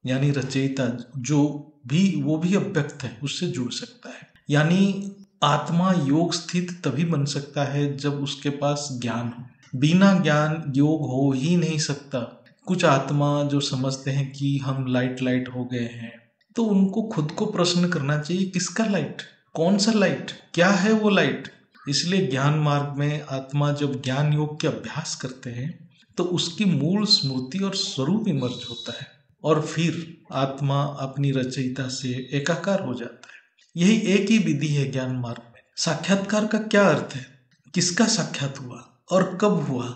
यानी रचयिता जो भी, वो भी अव्यक्त है, उससे जुड़ सकता है। यानी आत्मा योग स्थित तभी बन सकता है जब उसके पास ज्ञान हो। बिना ज्ञान योग हो ही नहीं सकता। कुछ आत्मा जो समझते हैं कि हम लाइट लाइट हो गए हैं, तो उनको खुद को प्रश्न करना चाहिए, किसका लाइट, कौन सा लाइट, क्या है वो लाइट। इसलिए ज्ञान मार्ग में आत्मा जब ज्ञान योग के अभ्यास करते हैं तो उसकी मूल स्मृति और स्वरूप इमर्ज होता है, और फिर आत्मा अपनी रचयिता से एकाकार हो जाता है। यही एक ही विधि है ज्ञान मार्ग में। साक्षात्कार का क्या अर्थ है, किसका साक्षात हुआ और कब हुआ,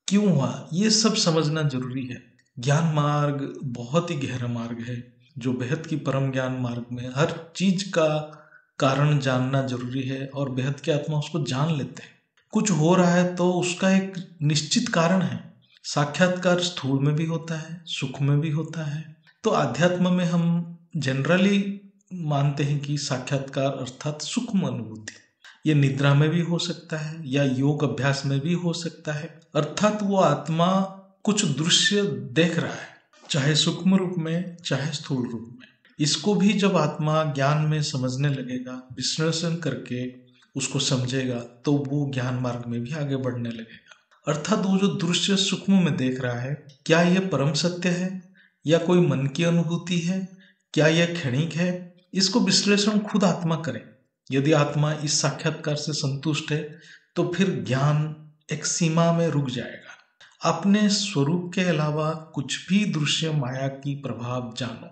क्यों हुआ, ये सब समझना जरूरी है। ज्ञान मार्ग बहुत ही गहरा मार्ग है, जो बेहद की परम ज्ञान मार्ग में हर चीज का कारण जानना जरूरी है, और बेहद के आत्मा उसको जान लेते हैं। कुछ हो रहा है तो उसका एक निश्चित कारण है, साक्षात्कार स्थूल में भी होता है, सूक्ष्म में भी होता है। तो आध्यात्म में हम जनरली मानते हैं कि साक्षात्कार अर्थात सूक्ष्म अनुभूति, ये निद्रा में भी हो सकता है या योग अभ्यास में भी हो सकता है। अर्थात वो आत्मा कुछ दृश्य देख रहा है, चाहे सूक्ष्म रूप में चाहे स्थूल रूप में। इसको भी जब आत्मा ज्ञान में समझने लगेगा, विश्लेषण करके उसको समझेगा, तो वो ज्ञान मार्ग में भी आगे बढ़ने लगेगा। अर्थात वो जो दृश्य सूक्ष्म में देख रहा है, क्या यह परम सत्य है या कोई मन की अनुभूति है, क्या यह क्षणिक है, इसको विश्लेषण खुद आत्मा करे। यदि आत्मा इस साक्षात्कार से संतुष्ट है तो फिर ज्ञान एक सीमा में रुक जाएगा। अपने स्वरूप के अलावा कुछ भी दृश्य माया की प्रभाव जानो।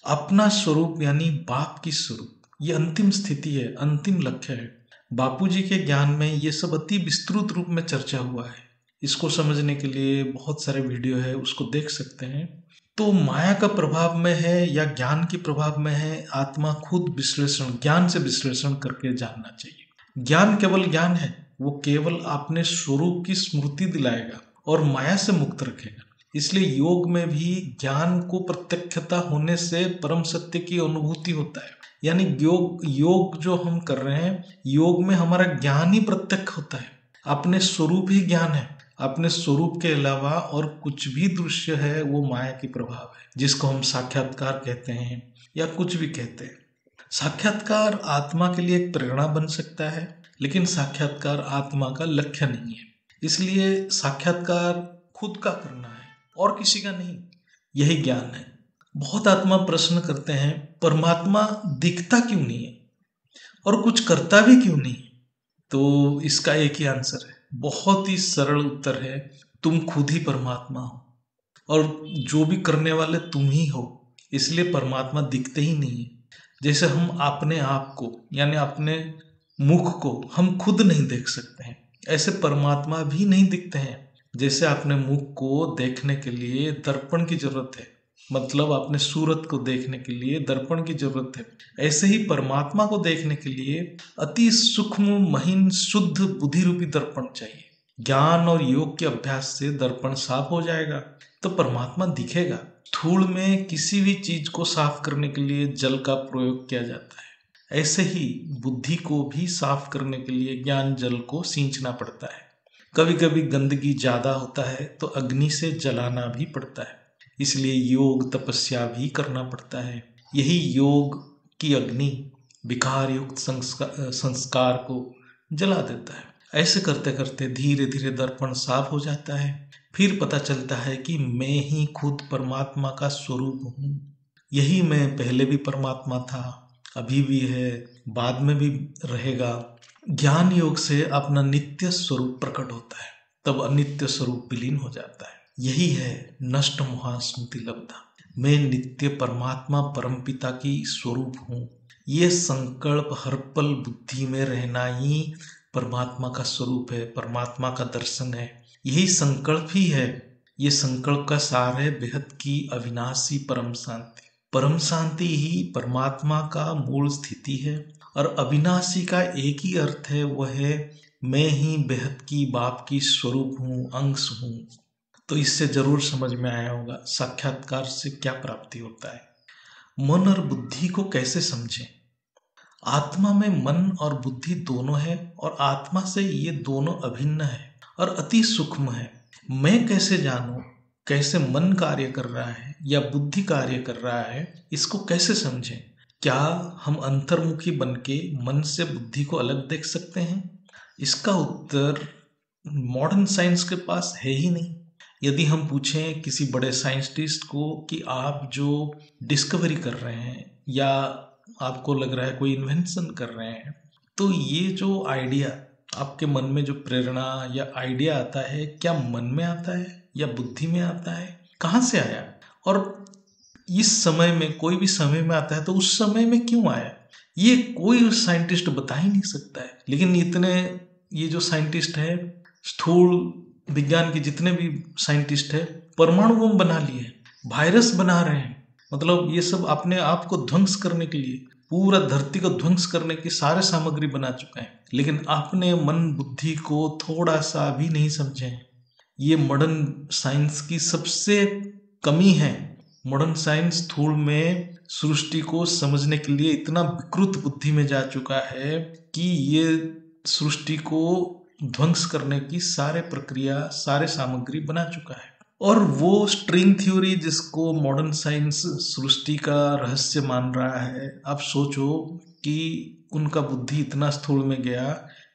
अपना स्वरूप यानी बाप की स्वरूप, ये अंतिम स्थिति है, अंतिम लक्ष्य है। बापूजी के ज्ञान में ये सब अति विस्तृत रूप में चर्चा हुआ है। इसको समझने के लिए बहुत सारे वीडियो है, उसको देख सकते हैं। तो माया का प्रभाव में है या ज्ञान के प्रभाव में है, आत्मा खुद विश्लेषण, ज्ञान से विश्लेषण करके जानना चाहिए। ज्ञान केवल ज्ञान है, वो केवल अपने स्वरूप की स्मृति दिलाएगा और माया से मुक्त रखेगा। इसलिए योग में भी ज्ञान को प्रत्यक्षता होने से परम सत्य की अनुभूति होता है। यानी योग जो हम कर रहे हैं, योग में हमारा ज्ञान ही प्रत्यक्ष होता है, अपने स्वरूप ही ज्ञान है। अपने स्वरूप के अलावा और कुछ भी दृश्य है वो माया की प्रभाव है, जिसको हम साक्षात्कार कहते हैं या कुछ भी कहते हैं। साक्षात्कार आत्मा के लिए एक प्रेरणा बन सकता है, लेकिन साक्षात्कार आत्मा का लक्ष्य नहीं है। इसलिए साक्षात्कार खुद का करना है और किसी का नहीं, यही ज्ञान है। बहुत आत्मा प्रश्न करते हैं, परमात्मा दिखता क्यों नहीं है और कुछ करता भी क्यों नहीं? तो इसका एक ही आंसर है, बहुत ही सरल उत्तर है, तुम खुद ही परमात्मा हो और जो भी करने वाले तुम ही हो। इसलिए परमात्मा दिखते ही नहीं है। जैसे हम अपने आप को यानी अपने मुख को हम खुद नहीं देख सकते हैं, ऐसे परमात्मा भी नहीं दिखते हैं। जैसे अपने मुख को देखने के लिए दर्पण की जरूरत है, मतलब अपने सूरत को देखने के लिए दर्पण की जरूरत है, ऐसे ही परमात्मा को देखने के लिए अति सूक्ष्म महीन शुद्ध बुद्धि रूपी दर्पण चाहिए। ज्ञान और योग के अभ्यास से दर्पण साफ हो जाएगा तो परमात्मा दिखेगा। धूल में किसी भी चीज को साफ करने के लिए जल का प्रयोग किया जाता है, ऐसे ही बुद्धि को भी साफ करने के लिए ज्ञान जल को सींचना पड़ता है। कभी कभी गंदगी ज्यादा होता है तो अग्नि से जलाना भी पड़ता है, इसलिए योग तपस्या भी करना पड़ता है। यही योग की अग्नि विकार युक्त संस्कार को जला देता है। ऐसे करते करते धीरे धीरे दर्पण साफ हो जाता है। फिर पता चलता है कि मैं ही खुद परमात्मा का स्वरूप हूँ। यही मैं पहले भी परमात्मा था, अभी भी है, बाद में भी रहेगा। ज्ञान योग से अपना नित्य स्वरूप प्रकट होता है, तब अनित्य स्वरूप विलीन हो जाता है। यही है नष्ट महास्मृति लब्धा, मैं नित्य परमात्मा परमपिता की स्वरूप हूँ। ये संकल्प हर पल बुद्धि में रहना ही परमात्मा का स्वरूप है, परमात्मा का दर्शन है। यही संकल्प ही है, ये संकल्प का सार है बेहद की अविनाशी परम शांति। परम शांति ही परमात्मा का मूल स्थिति है और अविनाशी का एक ही अर्थ है, वह है मैं ही बेहद की बाप की स्वरूप हूँ, अंश हूँ। तो इससे जरूर समझ में आया होगा साक्षात्कार से क्या प्राप्ति होता है। मन और बुद्धि को कैसे समझें? आत्मा में मन और बुद्धि दोनों है और आत्मा से ये दोनों अभिन्न है और अति सूक्ष्म है। मैं कैसे जानूं कैसे मन कार्य कर रहा है या बुद्धि कार्य कर रहा है, इसको कैसे समझें? क्या हम अंतर्मुखी बन के मन से बुद्धि को अलग देख सकते हैं? इसका उत्तर मॉडर्न साइंस के पास है ही नहीं। यदि हम पूछें किसी बड़े साइंटिस्ट को कि आप जो डिस्कवरी कर रहे हैं या आपको लग रहा है कोई इन्वेंशन कर रहे हैं, तो ये जो आइडिया आपके मन में जो प्रेरणा या आइडिया आता है, क्या मन में आता है या बुद्धि में आता है, कहाँ से आया? और इस समय में, कोई भी समय में आता है तो उस समय में क्यों आया, ये कोई साइंटिस्ट बता ही नहीं सकता है। लेकिन ये जो साइंटिस्ट है, स्थूल विज्ञान के जितने भी साइंटिस्ट है, परमाणु बम बना लिए, वायरस बना रहे हैं, मतलब ये सब अपने आप को ध्वंस करने के लिए, पूरा धरती को ध्वंस करने की सारे सामग्री बना चुके हैं, लेकिन अपने मन बुद्धि को थोड़ा सा भी नहीं समझे। ये मॉडर्न साइंस की सबसे कमी है। मॉडर्न साइंस स्थूल में सृष्टि को समझने के लिए इतना विकृत बुद्धि में जा चुका है कि ये सृष्टि को ध्वंस करने की सारे प्रक्रिया, सारे सामग्री बना चुका है। और वो स्ट्रिंग थ्योरी जिसको मॉडर्न साइंस सृष्टि का रहस्य मान रहा है, आप सोचो कि उनका बुद्धि इतना स्थूल में गया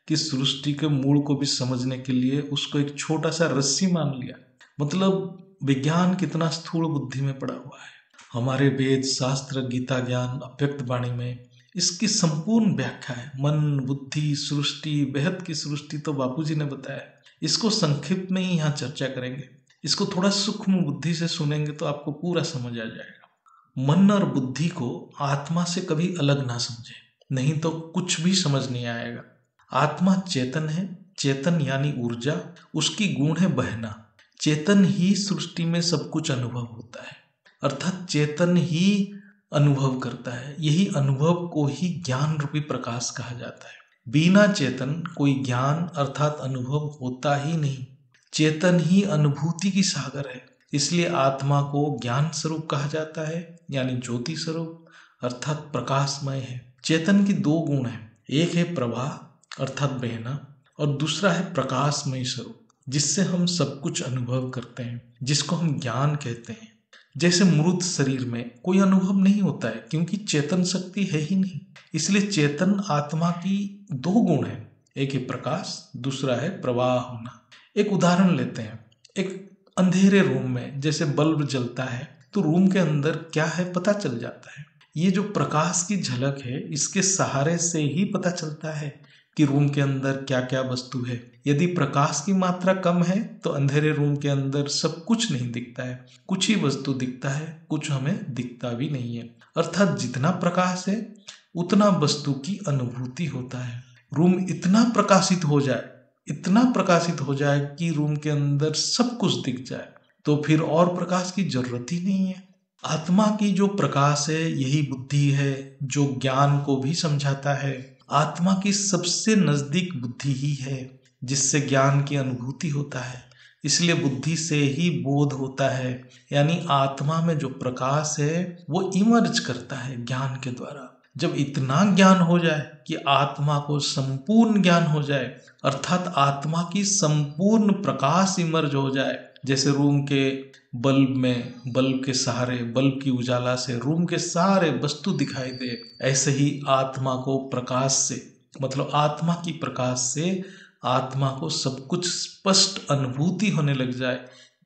कि सृष्टि के मूल को भी समझने के लिए उसको एक छोटा सा रस्सी मान लिया। मतलब विज्ञान कितना स्थूल बुद्धि में पड़ा हुआ है। हमारे वेद, शास्त्र, गीता ज्ञान, अव्यक्त वाणी में इसकी संपूर्ण व्याख्या है। मन, बुद्धि, सृष्टि, बेहद की सृष्टि तो बापूजी ने बताया। इसको संक्षिप्त में ही यहाँ चर्चा करेंगे। इसको थोड़ा सूक्ष्म बुद्धि से सुनेंगे तो आपको पूरा समझ आ जाएगा। मन और बुद्धि को आत्मा से कभी अलग ना समझे, नहीं तो कुछ भी समझ नहीं आएगा। आत्मा चेतन है, चेतन यानी ऊर्जा, उसकी गुण है बहना। चेतन ही सृष्टि में सब कुछ अनुभव होता है, अर्थात चेतन ही अनुभव करता है। यही अनुभव को ही ज्ञान रूपी प्रकाश कहा जाता है। बिना चेतन कोई ज्ञान अर्थात अनुभव होता ही नहीं। चेतन ही अनुभूति की सागर है, इसलिए आत्मा को ज्ञान स्वरूप कहा जाता है, यानी ज्योति स्वरूप अर्थात प्रकाशमय है। चेतन की दो गुण हैं, एक है प्रवाह अर्थात बहना, और दूसरा है प्रकाशमय स्वरूप, जिससे हम सब कुछ अनुभव करते हैं, जिसको हम ज्ञान कहते हैं। जैसे मृत शरीर में कोई अनुभव नहीं होता है क्योंकि चेतन शक्ति है ही नहीं, इसलिए चेतन आत्मा की दो गुण है, एक है प्रकाश, दूसरा है प्रवाह होना। एक उदाहरण लेते हैं। एक अंधेरे रूम में जैसे बल्ब जलता है तो रूम के अंदर क्या है पता चल जाता है। ये जो प्रकाश की झलक है, इसके सहारे से ही पता चलता है कि रूम के अंदर क्या क्या वस्तु है। यदि प्रकाश की मात्रा कम है तो अंधेरे रूम के अंदर सब कुछ नहीं दिखता है, कुछ ही वस्तु दिखता है, कुछ हमें दिखता भी नहीं है। अर्थात जितना प्रकाश है उतना वस्तु की अनुभूति होता है। रूम इतना प्रकाशित हो जाए, इतना प्रकाशित हो जाए कि रूम के अंदर सब कुछ दिख जाए, तो फिर और प्रकाश की जरूरत ही नहीं है। आत्मा की जो प्रकाश है यही बुद्धि है, जो ज्ञान को भी समझाता है। आत्मा की सबसे नजदीक बुद्धि ही है, जिससे ज्ञान की अनुभूति होता है। इसलिए बुद्धि से ही बोध होता है, यानी आत्मा में जो प्रकाश है वो इमर्ज करता है ज्ञान के द्वारा। जब इतना ज्ञान हो जाए कि आत्मा को संपूर्ण ज्ञान हो जाए, अर्थात आत्मा की संपूर्ण प्रकाश इमर्ज हो जाए, जैसे रूम के बल्ब में, बल्ब के सहारे, बल्ब की उजाला से रूम के सारे वस्तु दिखाई दे, ऐसे ही आत्मा को प्रकाश से, मतलब आत्मा की प्रकाश से आत्मा को सब कुछ स्पष्ट अनुभूति होने लग जाए,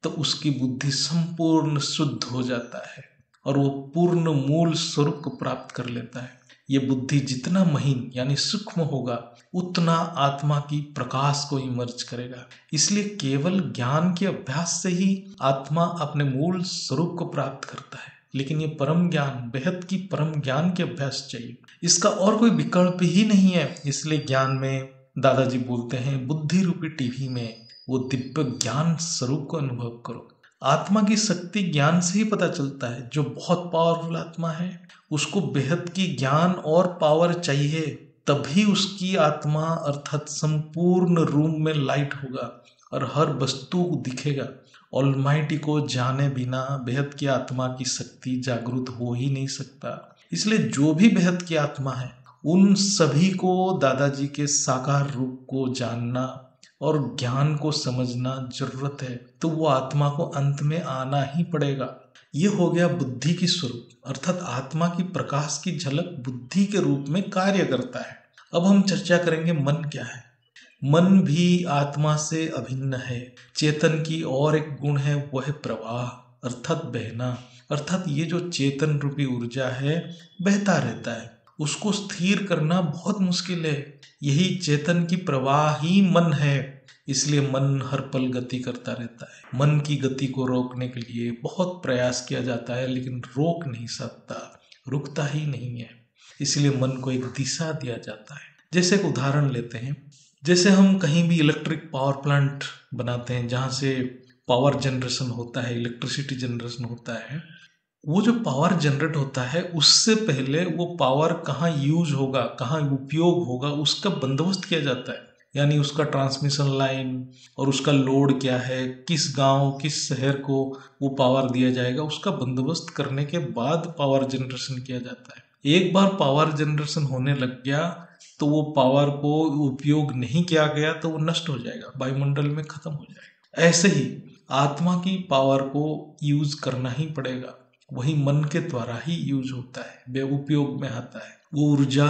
तो उसकी बुद्धि संपूर्ण शुद्ध हो जाता है और वो पूर्ण मूल स्वरूप को प्राप्त कर लेता है। ये बुद्धि जितना महीन यानी सूक्ष्म होगा उतना आत्मा की प्रकाश को इमर्ज करेगा। इसलिए केवल ज्ञान के अभ्यास से ही आत्मा अपने मूल स्वरूप को प्राप्त करता है, लेकिन ये परम ज्ञान, बेहद की परम ज्ञान के अभ्यास चाहिए, इसका और कोई विकल्प ही नहीं है। इसलिए ज्ञान में दादाजी बोलते हैं, बुद्धि रूपी टीवी में वो दिव्य ज्ञान स्वरूप को अनुभव करो। आत्मा की शक्ति ज्ञान से ही पता चलता है। जो बहुत पावरफुल आत्मा है उसको बेहद की ज्ञान और पावर चाहिए, तभी उसकी आत्मा अर्थात संपूर्ण रूम में लाइट होगा और हर वस्तु दिखेगा। ऑलमाइटी को जाने बिना बेहद की आत्मा की शक्ति जागृत हो ही नहीं सकता। इसलिए जो भी बेहद की आत्मा है उन सभी को दादाजी के साकार रूप को जानना और ज्ञान को समझना जरूरत है, तो वो आत्मा को अंत में आना ही पड़ेगा। ये हो गया बुद्धि की स्वरूप, अर्थात आत्मा की प्रकाश की झलक बुद्धि के रूप में कार्य करता है। अब हम चर्चा करेंगे मन क्या है। मन भी आत्मा से अभिन्न है। चेतन की और एक गुण है, वह है प्रवाह अर्थात बहना। अर्थात ये जो चेतन रूपी ऊर्जा है बहता रहता है, उसको स्थिर करना बहुत मुश्किल है। यही चेतन की प्रवाह ही मन है, इसलिए मन हर पल गति करता रहता है। मन की गति को रोकने के लिए बहुत प्रयास किया जाता है, लेकिन रोक नहीं सकता, रुकता ही नहीं है। इसलिए मन को एक दिशा दिया जाता है। जैसे एक उदाहरण लेते हैं, जैसे हम कहीं भी इलेक्ट्रिक पावर प्लांट बनाते हैं जहाँ से पावर जनरेशन होता है, इलेक्ट्रिसिटी जनरेशन होता है, वो जो पावर जनरेट होता है उससे पहले वो पावर कहाँ यूज होगा, कहाँ उपयोग होगा, उसका बंदोबस्त किया जाता है। यानी उसका ट्रांसमिशन लाइन और उसका लोड क्या है, किस गांव किस शहर को वो पावर दिया जाएगा, उसका बंदोबस्त करने के बाद पावर जनरेशन किया जाता है। एक बार पावर जनरेशन होने लग गया तो वो पावर को उपयोग नहीं किया गया तो वो नष्ट हो जाएगा, वायुमंडल में खत्म हो जाएगा। ऐसे ही आत्मा की पावर को यूज करना ही पड़ेगा, वही मन के द्वारा ही यूज होता है, वे उपयोग में आता है। वो ऊर्जा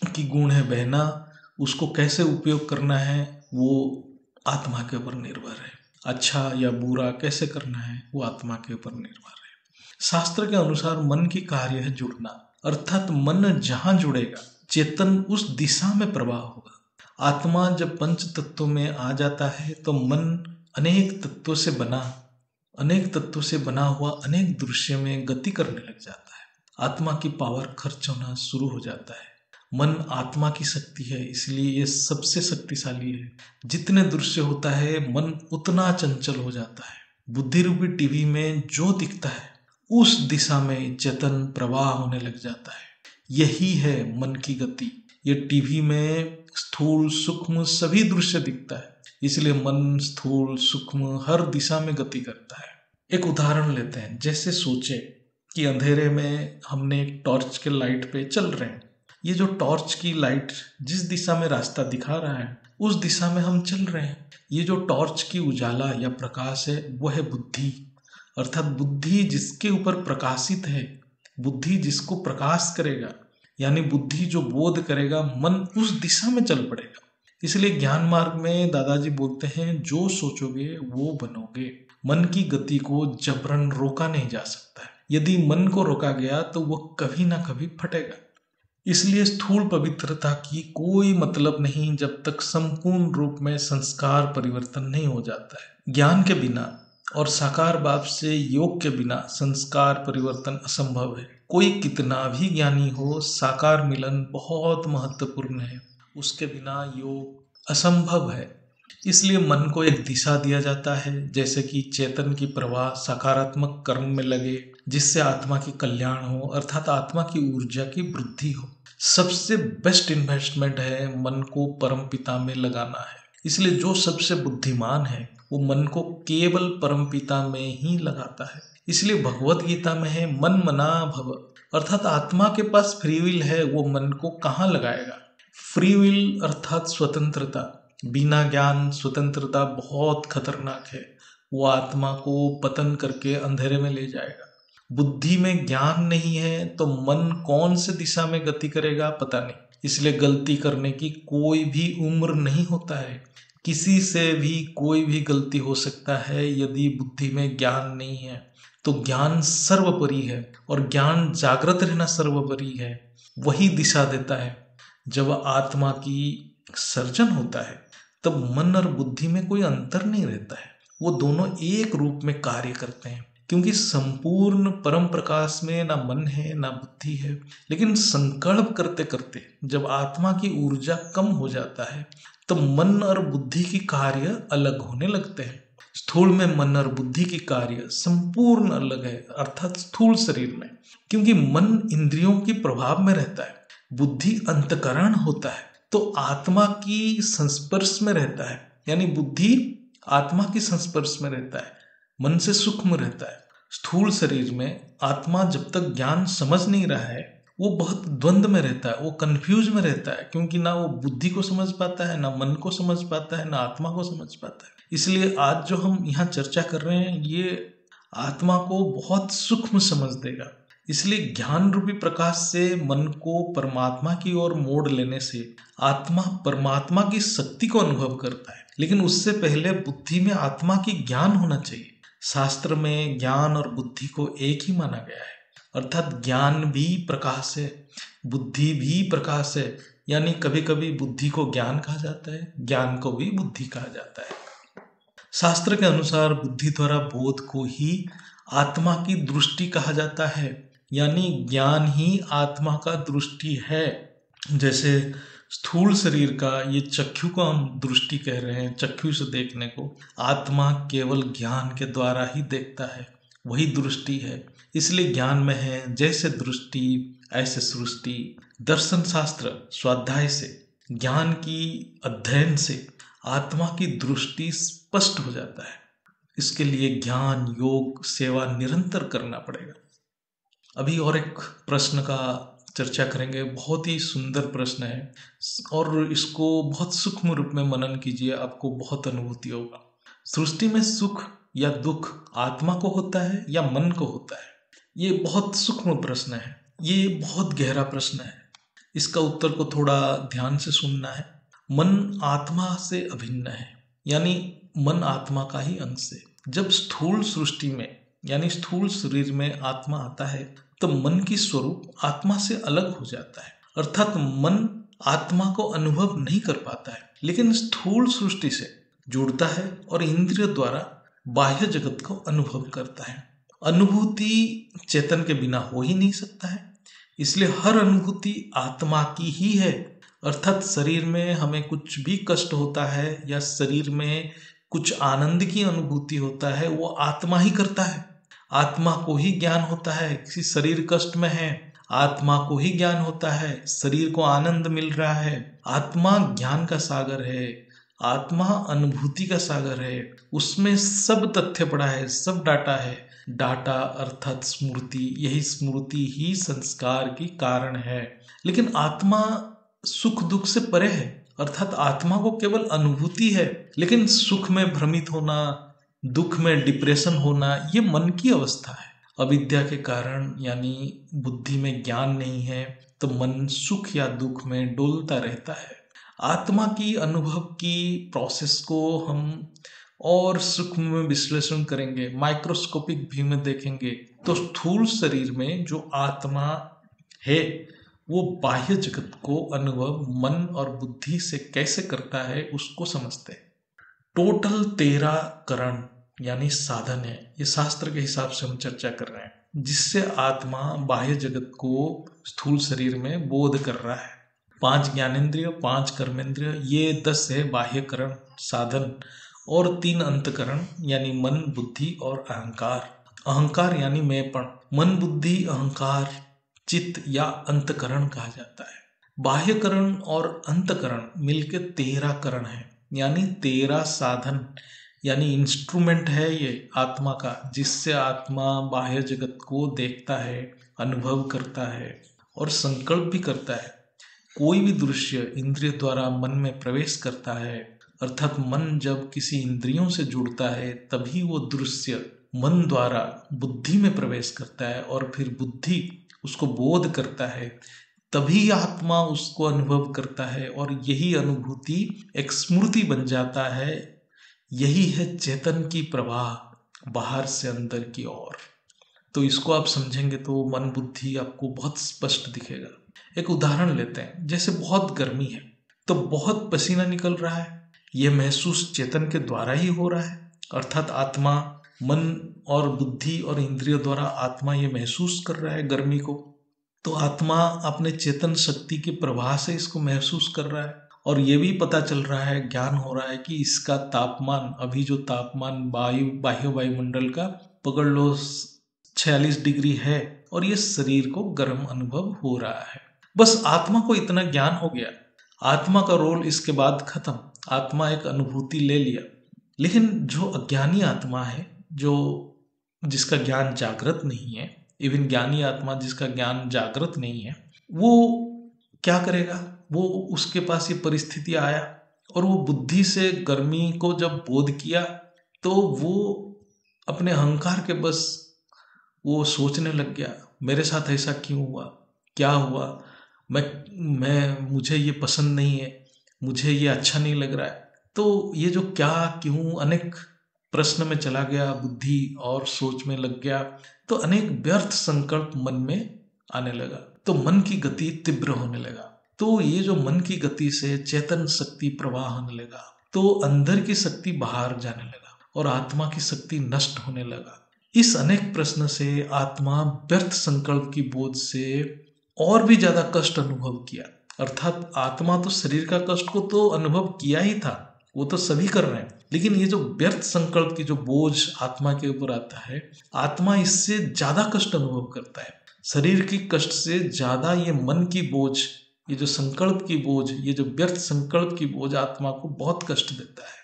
की गुण है बहना, उसको कैसे उपयोग करना है वो आत्मा के ऊपर निर्भर है। अच्छा या बुरा कैसे करना है वो आत्मा के ऊपर निर्भर है। शास्त्र के अनुसार मन की कार्य है जुड़ना, अर्थात मन जहां जुड़ेगा चेतन उस दिशा में प्रवाह होगा। आत्मा जब पंच तत्वों में आ जाता है तो मन अनेक तत्वों से बना हुआ अनेक दृश्य में गति करने लग जाता है। आत्मा की पावर खर्च होना शुरू हो जाता है। मन आत्मा की शक्ति है, इसलिए ये सबसे शक्तिशाली है। जितने दृश्य होता है मन उतना चंचल हो जाता है। बुद्धि रूपी टीवी में जो दिखता है उस दिशा में चेतन प्रवाह होने लग जाता है। यही है मन की गति। ये टीवी में स्थूल सूक्ष्म सभी दृश्य दिखता है, इसलिए मन स्थूल सूक्ष्म हर दिशा में गति करता है। एक उदाहरण लेते हैं, जैसे सोचे कि अंधेरे में हमने एक टॉर्च के लाइट पे चल रहे हैं। ये जो टॉर्च की लाइट जिस दिशा में रास्ता दिखा रहा है उस दिशा में हम चल रहे हैं। ये जो टॉर्च की उजाला या प्रकाश है वो है बुद्धि, अर्थात बुद्धि जिसके ऊपर प्रकाशित है, बुद्धि जिसको प्रकाश करेगा, यानी बुद्धि जो बोध करेगा, मन उस दिशा में चल पड़ेगा। इसलिए ज्ञान मार्ग में दादाजी बोलते हैं, जो सोचोगे वो बनोगे। मन की गति को जबरन रोका नहीं जा सकता है। यदि मन को रोका गया तो वह कभी ना कभी फटेगा। इसलिए स्थूल पवित्रता की कोई मतलब नहीं जब तक संपूर्ण रूप में संस्कार परिवर्तन नहीं हो जाता है। ज्ञान के बिना और साकार भाव से योग के बिना संस्कार परिवर्तन असंभव है। कोई कितना भी ज्ञानी हो, साकार मिलन बहुत महत्वपूर्ण है, उसके बिना योग असंभव है। इसलिए मन को एक दिशा दिया जाता है, जैसे कि चेतन की प्रवाह सकारात्मक कर्म में लगे जिससे आत्मा की कल्याण हो, अर्थात आत्मा की ऊर्जा की वृद्धि हो। सबसे बेस्ट इन्वेस्टमेंट है मन को परमपिता में लगाना है। इसलिए जो सबसे बुद्धिमान है वो मन को केवल परमपिता में ही लगाता है। इसलिए भगवत गीता में है, मन मना भव, अर्थात आत्मा के पास फ्री विल है, वो मन को कहाँ लगाएगा। फ्री विल अर्थात स्वतंत्रता। बिना ज्ञान स्वतंत्रता बहुत खतरनाक है, वो आत्मा को पतन करके अंधेरे में ले जाएगा। बुद्धि में ज्ञान नहीं है तो मन कौन से दिशा में गति करेगा पता नहीं। इसलिए गलती करने की कोई भी उम्र नहीं होता है, किसी से भी कोई भी गलती हो सकता है। यदि बुद्धि में ज्ञान नहीं है तो ज्ञान सर्वोपरि है, और ज्ञान जागृत रहना सर्वोपरि है, वही दिशा देता है। जब आत्मा की सर्जन होता है तब मन और बुद्धि में कोई अंतर नहीं रहता है, वो दोनों एक रूप में कार्य करते हैं। क्योंकि संपूर्ण परम प्रकाश में ना मन है ना बुद्धि है। लेकिन संकल्प करते करते जब आत्मा की ऊर्जा कम हो जाता है तो मन और बुद्धि की कार्य अलग होने लगते हैं। स्थूल में मन और बुद्धि की कार्य संपूर्ण अलग है, अर्थात स्थूल शरीर में, क्योंकि मन इंद्रियों की प्रभाव में रहता है, बुद्धि अंतकरण होता है, तो आत्मा की संस्पर्श में रहता है। यानी बुद्धि आत्मा की संस्पर्श में रहता है, मन से सूक्ष्म रहता है। स्थूल शरीर में आत्मा जब तक ज्ञान समझ नहीं रहा है वो बहुत द्वंद में रहता है, वो कंफ्यूज में रहता है, क्योंकि ना वो बुद्धि को समझ पाता है, ना मन को समझ पाता है, ना आत्मा को समझ पाता है। इसलिए आज जो हम यहाँ चर्चा कर रहे हैं ये आत्मा को बहुत सूक्ष्म समझ देगा। इसलिए ज्ञान रूपी प्रकाश से मन को परमात्मा की ओर मोड़ लेने से आत्मा परमात्मा की शक्ति को अनुभव करता है। लेकिन उससे पहले बुद्धि में आत्मा की ज्ञान होना चाहिए। शास्त्र में ज्ञान और बुद्धि को एक ही माना गया है, अर्थात ज्ञान भी प्रकाश है, बुद्धि भी प्रकाश है। यानी कभी कभी बुद्धि को ज्ञान कहा जाता है, ज्ञान को भी बुद्धि कहा जाता है। शास्त्र के अनुसार बुद्धि द्वारा बोध को ही आत्मा की दृष्टि कहा जाता है, यानी ज्ञान ही आत्मा का दृष्टि है। जैसे स्थूल शरीर का ये चक्षु को हम दृष्टि कह रहे हैं, चक्षु से देखने को, आत्मा केवल ज्ञान के द्वारा ही देखता है, वही दृष्टि है। इसलिए ज्ञान में है, जैसे दृष्टि ऐसे सृष्टि। दर्शन शास्त्र स्वाध्याय से ज्ञान की अध्ययन से आत्मा की दृष्टि स्पष्ट हो जाता है। इसके लिए ज्ञान, योग, सेवा निरंतर करना पड़ेगा। अभी और एक प्रश्न का चर्चा करेंगे, बहुत ही सुंदर प्रश्न है और इसको बहुत सूक्ष्म रूप में मनन कीजिए, आपको बहुत अनुभूति होगा। सृष्टि में सुख या दुख आत्मा को होता है या मन को होता है? ये बहुत सूक्ष्म प्रश्न है, ये बहुत गहरा प्रश्न है। इसका उत्तर को थोड़ा ध्यान से सुनना है। मन आत्मा से अभिन्न है, यानी मन आत्मा का ही अंश है। जब स्थूल सृष्टि में यानी स्थूल शरीर में आत्मा आता है तो मन की स्वरूप आत्मा से अलग हो जाता है, अर्थात मन आत्मा को अनुभव नहीं कर पाता है, लेकिन स्थूल सृष्टि से जुड़ता है और इंद्रिय द्वारा बाह्य जगत को अनुभव करता है। अनुभूति चेतन के बिना हो ही नहीं सकता है, इसलिए हर अनुभूति आत्मा की ही है। अर्थात शरीर में हमें कुछ भी कष्ट होता है या शरीर में कुछ आनंद की अनुभूति होता है, वो आत्मा ही करता है। आत्मा को ही ज्ञान होता है किसी शरीर कष्ट में है, आत्मा को ही ज्ञान होता है शरीर को आनंद मिल रहा है। आत्मा ज्ञान का सागर है, आत्मा अनुभूति का सागर है, उसमें सब तथ्य पड़ा है, सब डाटा है। डाटा अर्थात स्मृति, यही स्मृति ही संस्कार की कारण है। लेकिन आत्मा सुख दुख से परे है, अर्थात आत्मा को केवल अनुभूति है, लेकिन सुख में भ्रमित होना, दुख में डिप्रेशन होना, ये मन की अवस्था है। अविद्या के कारण यानी बुद्धि में ज्ञान नहीं है तो मन सुख या दुख में डोलता रहता है। आत्मा की अनुभव की प्रोसेस को हम और सूक्ष्म में विश्लेषण करेंगे, माइक्रोस्कोपिक व्यू में देखेंगे तो स्थूल शरीर में जो आत्मा है वो बाह्य जगत को अनुभव मन और बुद्धि से कैसे करता है उसको समझते हैं। टोटल 13 करण यानी साधन है, ये शास्त्र के हिसाब से हम चर्चा कर रहे हैं, जिससे आत्मा बाह्य जगत को स्थूल शरीर में बोध कर रहा है। 5 ज्ञानेंद्रिय, 5 कर्मेंद्रिय, ये 10 है बाह्यकरण साधन, और 3 अंतकरण यानी मन, बुद्धि और अहंकार। अहंकार यानी मैंपन, मन, बुद्धि, अहंकार, चित्त या अंतकरण कहा जाता है। बाह्यकरण और अंतकरण मिलकर 13 करण है, यानी 13 साधन यानी इंस्ट्रूमेंट है ये आत्मा का, जिससे आत्मा बाह्य जगत को देखता है, अनुभव करता है और संकल्प भी करता है। कोई भी दृश्य इंद्रिय द्वारा मन में प्रवेश करता है, अर्थात मन जब किसी इंद्रियों से जुड़ता है तभी वो दृश्य मन द्वारा बुद्धि में प्रवेश करता है और फिर बुद्धि उसको बोध करता है, तभी आत्मा उसको अनुभव करता है और यही अनुभूति एक स्मृति बन जाता है। यही है चेतन की प्रवाह बाहर से अंदर की ओर। तो इसको आप समझेंगे तो मन बुद्धि आपको बहुत स्पष्ट दिखेगा। एक उदाहरण लेते हैं, जैसे बहुत गर्मी है तो बहुत पसीना निकल रहा है, यह महसूस चेतन के द्वारा ही हो रहा है, अर्थात आत्मा मन और बुद्धि और इंद्रिय द्वारा आत्मा ये महसूस कर रहा है गर्मी को। तो आत्मा अपने चेतन शक्ति के प्रवाह से इसको महसूस कर रहा है और ये भी पता चल रहा है, ज्ञान हो रहा है कि इसका तापमान, अभी जो तापमान बाह्य वायुमंडल का पकड़ लो 46 डिग्री है और ये शरीर को गर्म अनुभव हो रहा है। बस आत्मा को इतना ज्ञान हो गया, आत्मा का रोल इसके बाद खत्म, आत्मा एक अनुभूति ले लिया। लेकिन जो अज्ञानी आत्मा है, जो जिसका ज्ञान जागृत नहीं है, इवन ज्ञानी आत्मा जिसका ज्ञान जागृत नहीं है, वो क्या करेगा? वो उसके पास ये परिस्थिति आया और वो बुद्धि से गर्मी को जब बोध किया तो वो अपने अहंकार के बस वो सोचने लग गया, मेरे साथ ऐसा क्यों हुआ, क्या हुआ, मुझे ये पसंद नहीं है, मुझे ये अच्छा नहीं लग रहा है। तो ये जो क्या क्यों अनेक प्रश्न में चला गया बुद्धि और सोच में लग गया, तो अनेक व्यर्थ संकल्प मन में आने लगा, तो मन की गति तीव्र होने लगा। तो ये जो मन की गति से चेतन शक्ति प्रवाह होने लगा, तो अंदर की शक्ति बाहर जाने लगा और आत्मा की शक्ति नष्ट होने लगा। इस अनेक प्रश्न से आत्मा व्यर्थ संकल्प की बोझ से और भी ज्यादा कष्ट अनुभव किया। अर्थात आत्मा तो शरीर का कष्ट को तो अनुभव किया ही था, वो तो सभी कर रहे हैं, लेकिन ये जो व्यर्थ संकल्प की जो बोझ आत्मा के ऊपर आता है, आत्मा इससे ज्यादा कष्ट अनुभव करता है। शरीर की कष्ट से ज्यादा ये मन की बोझ ये जो संकल्प की बोझ, ये जो व्यर्थ संकल्प की बोझ आत्मा को बहुत कष्ट देता है।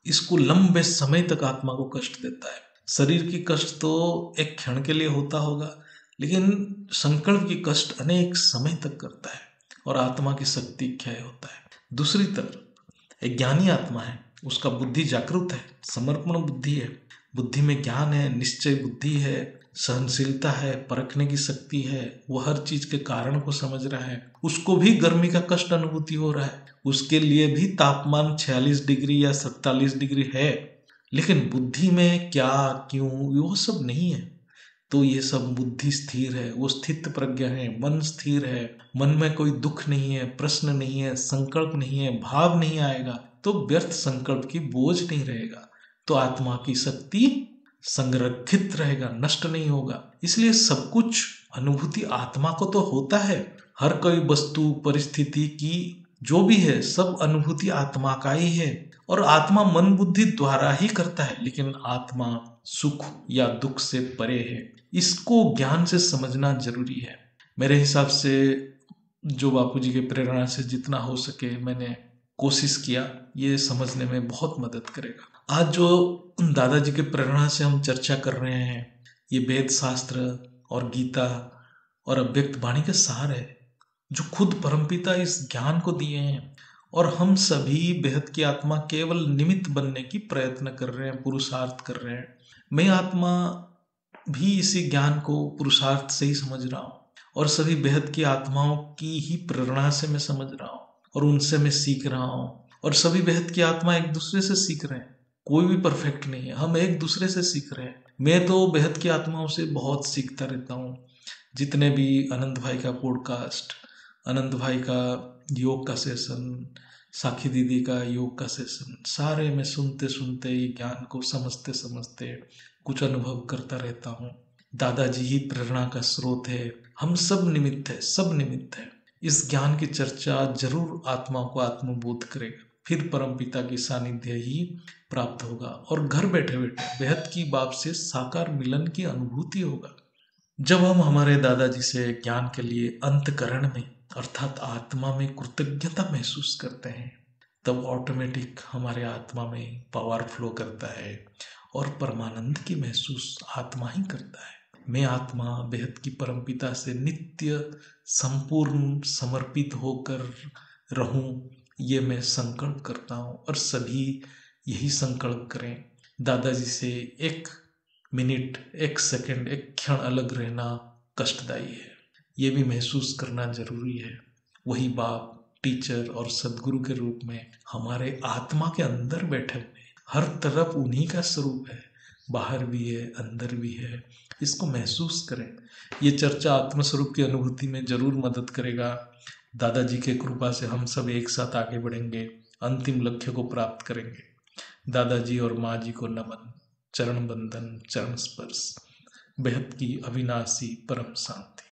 इसको लंबे समय तक आत्मा को कष्ट देता है। शरीर की कष्ट तो एक क्षण के लिए होता होगा, लेकिन संकल्प की कष्ट अनेक समय तक करता है और आत्मा की शक्ति क्षय होता है। दूसरी तरफ एक ज्ञानी आत्मा है, उसका बुद्धि जागरूक है, समर्पण बुद्धि है, बुद्धि में ज्ञान है, निश्चय बुद्धि है, सहनशीलता है, परखने की शक्ति है, वो हर चीज के कारण को समझ रहा है। उसको भी गर्मी का कष्ट अनुभूति हो रहा है, उसके लिए भी तापमान 46 डिग्री या 47 डिग्री है, लेकिन बुद्धि में क्या क्यों वो सब नहीं है। तो ये सब बुद्धि स्थिर है, वो स्थित प्रज्ञ है, मन स्थिर है, मन में कोई दुख नहीं है, प्रश्न नहीं है, संकल्प नहीं है, भाव नहीं आएगा, तो व्यर्थ संकल्प की बोझ नहीं रहेगा, तो आत्मा की शक्ति संरक्षित रहेगा, नष्ट नहीं होगा। इसलिए सब कुछ अनुभूति आत्मा को तो होता है, हर कोई वस्तु परिस्थिति की जो भी है सब अनुभूति आत्मा का ही है, और आत्मा मन बुद्धि द्वारा ही करता है, लेकिन आत्मा सुख या दुख से परे है। इसको ज्ञान से समझना जरूरी है। मेरे हिसाब से जो बापू जी के प्रेरणा से जितना हो सके मैंने कोशिश किया, ये समझने में बहुत मदद करेगा। आज जो दादाजी के प्रेरणा से हम चर्चा कर रहे हैं, ये वेद शास्त्र और गीता और अव्यक्त वाणी के सार है, जो खुद परमपिता इस ज्ञान को दिए हैं, और हम सभी बेहद की आत्मा केवल निमित्त बनने की प्रयत्न कर रहे हैं, पुरुषार्थ कर रहे हैं। मैं आत्मा भी इसी ज्ञान को पुरुषार्थ से ही समझ रहा हूँ, और सभी बेहद की आत्माओं की ही प्रेरणा से मैं समझ रहा हूँ, और उनसे मैं सीख रहा हूँ, और सभी बेहद की आत्मा एक दूसरे से सीख रहे हैं। कोई भी परफेक्ट नहीं है, हम एक दूसरे से सीख रहे हैं। मैं तो बेहद की आत्माओं से बहुत सीखता रहता हूँ। जितने भी अनंत भाई का पॉडकास्ट, अनंत भाई का योग का सेशन, साखी दीदी का योग का सेशन, सारे मैं सुनते सुनते ये ज्ञान को समझते समझते कुछ अनुभव करता रहता हूँ। दादाजी ही प्रेरणा का स्रोत है, हम सब निमित्त है, सब निमित्त है। इस ज्ञान की चर्चा जरूर आत्मा को आत्मबोध करेगा, फिर परमपिता की सानिध्य ही प्राप्त होगा, और घर बैठे बैठे बेहद की बाप से साकार मिलन की अनुभूति होगा। जब हम हमारे दादाजी से ज्ञान के लिए अंतकरण में अर्थात आत्मा में कृतज्ञता महसूस करते हैं, तब ऑटोमेटिक हमारे आत्मा में पावर फ्लो करता है, और परमानंद की महसूस आत्मा ही करता है। मैं आत्मा बेहद की परमपिता से नित्य संपूर्ण समर्पित होकर रहूं, ये मैं संकल्प करता हूँ, और सभी यही संकल्प करें। दादाजी से एक मिनट, एक सेकंड, एक क्षण अलग रहना कष्टदायी है, ये भी महसूस करना जरूरी है। वही बाप टीचर और सदगुरु के रूप में हमारे आत्मा के अंदर बैठे हुए, हर तरफ उन्हीं का स्वरूप है, बाहर भी है, अंदर भी है। इसको महसूस करें। ये चर्चा आत्मस्वरूप की अनुभूति में जरूर मदद करेगा। दादाजी के कृपा से हम सब एक साथ आगे बढ़ेंगे, अंतिम लक्ष्य को प्राप्त करेंगे। दादाजी और माँ जी को नमन, चरण बंदन, चरण स्पर्श, बेहद की अविनाशी परम शांति।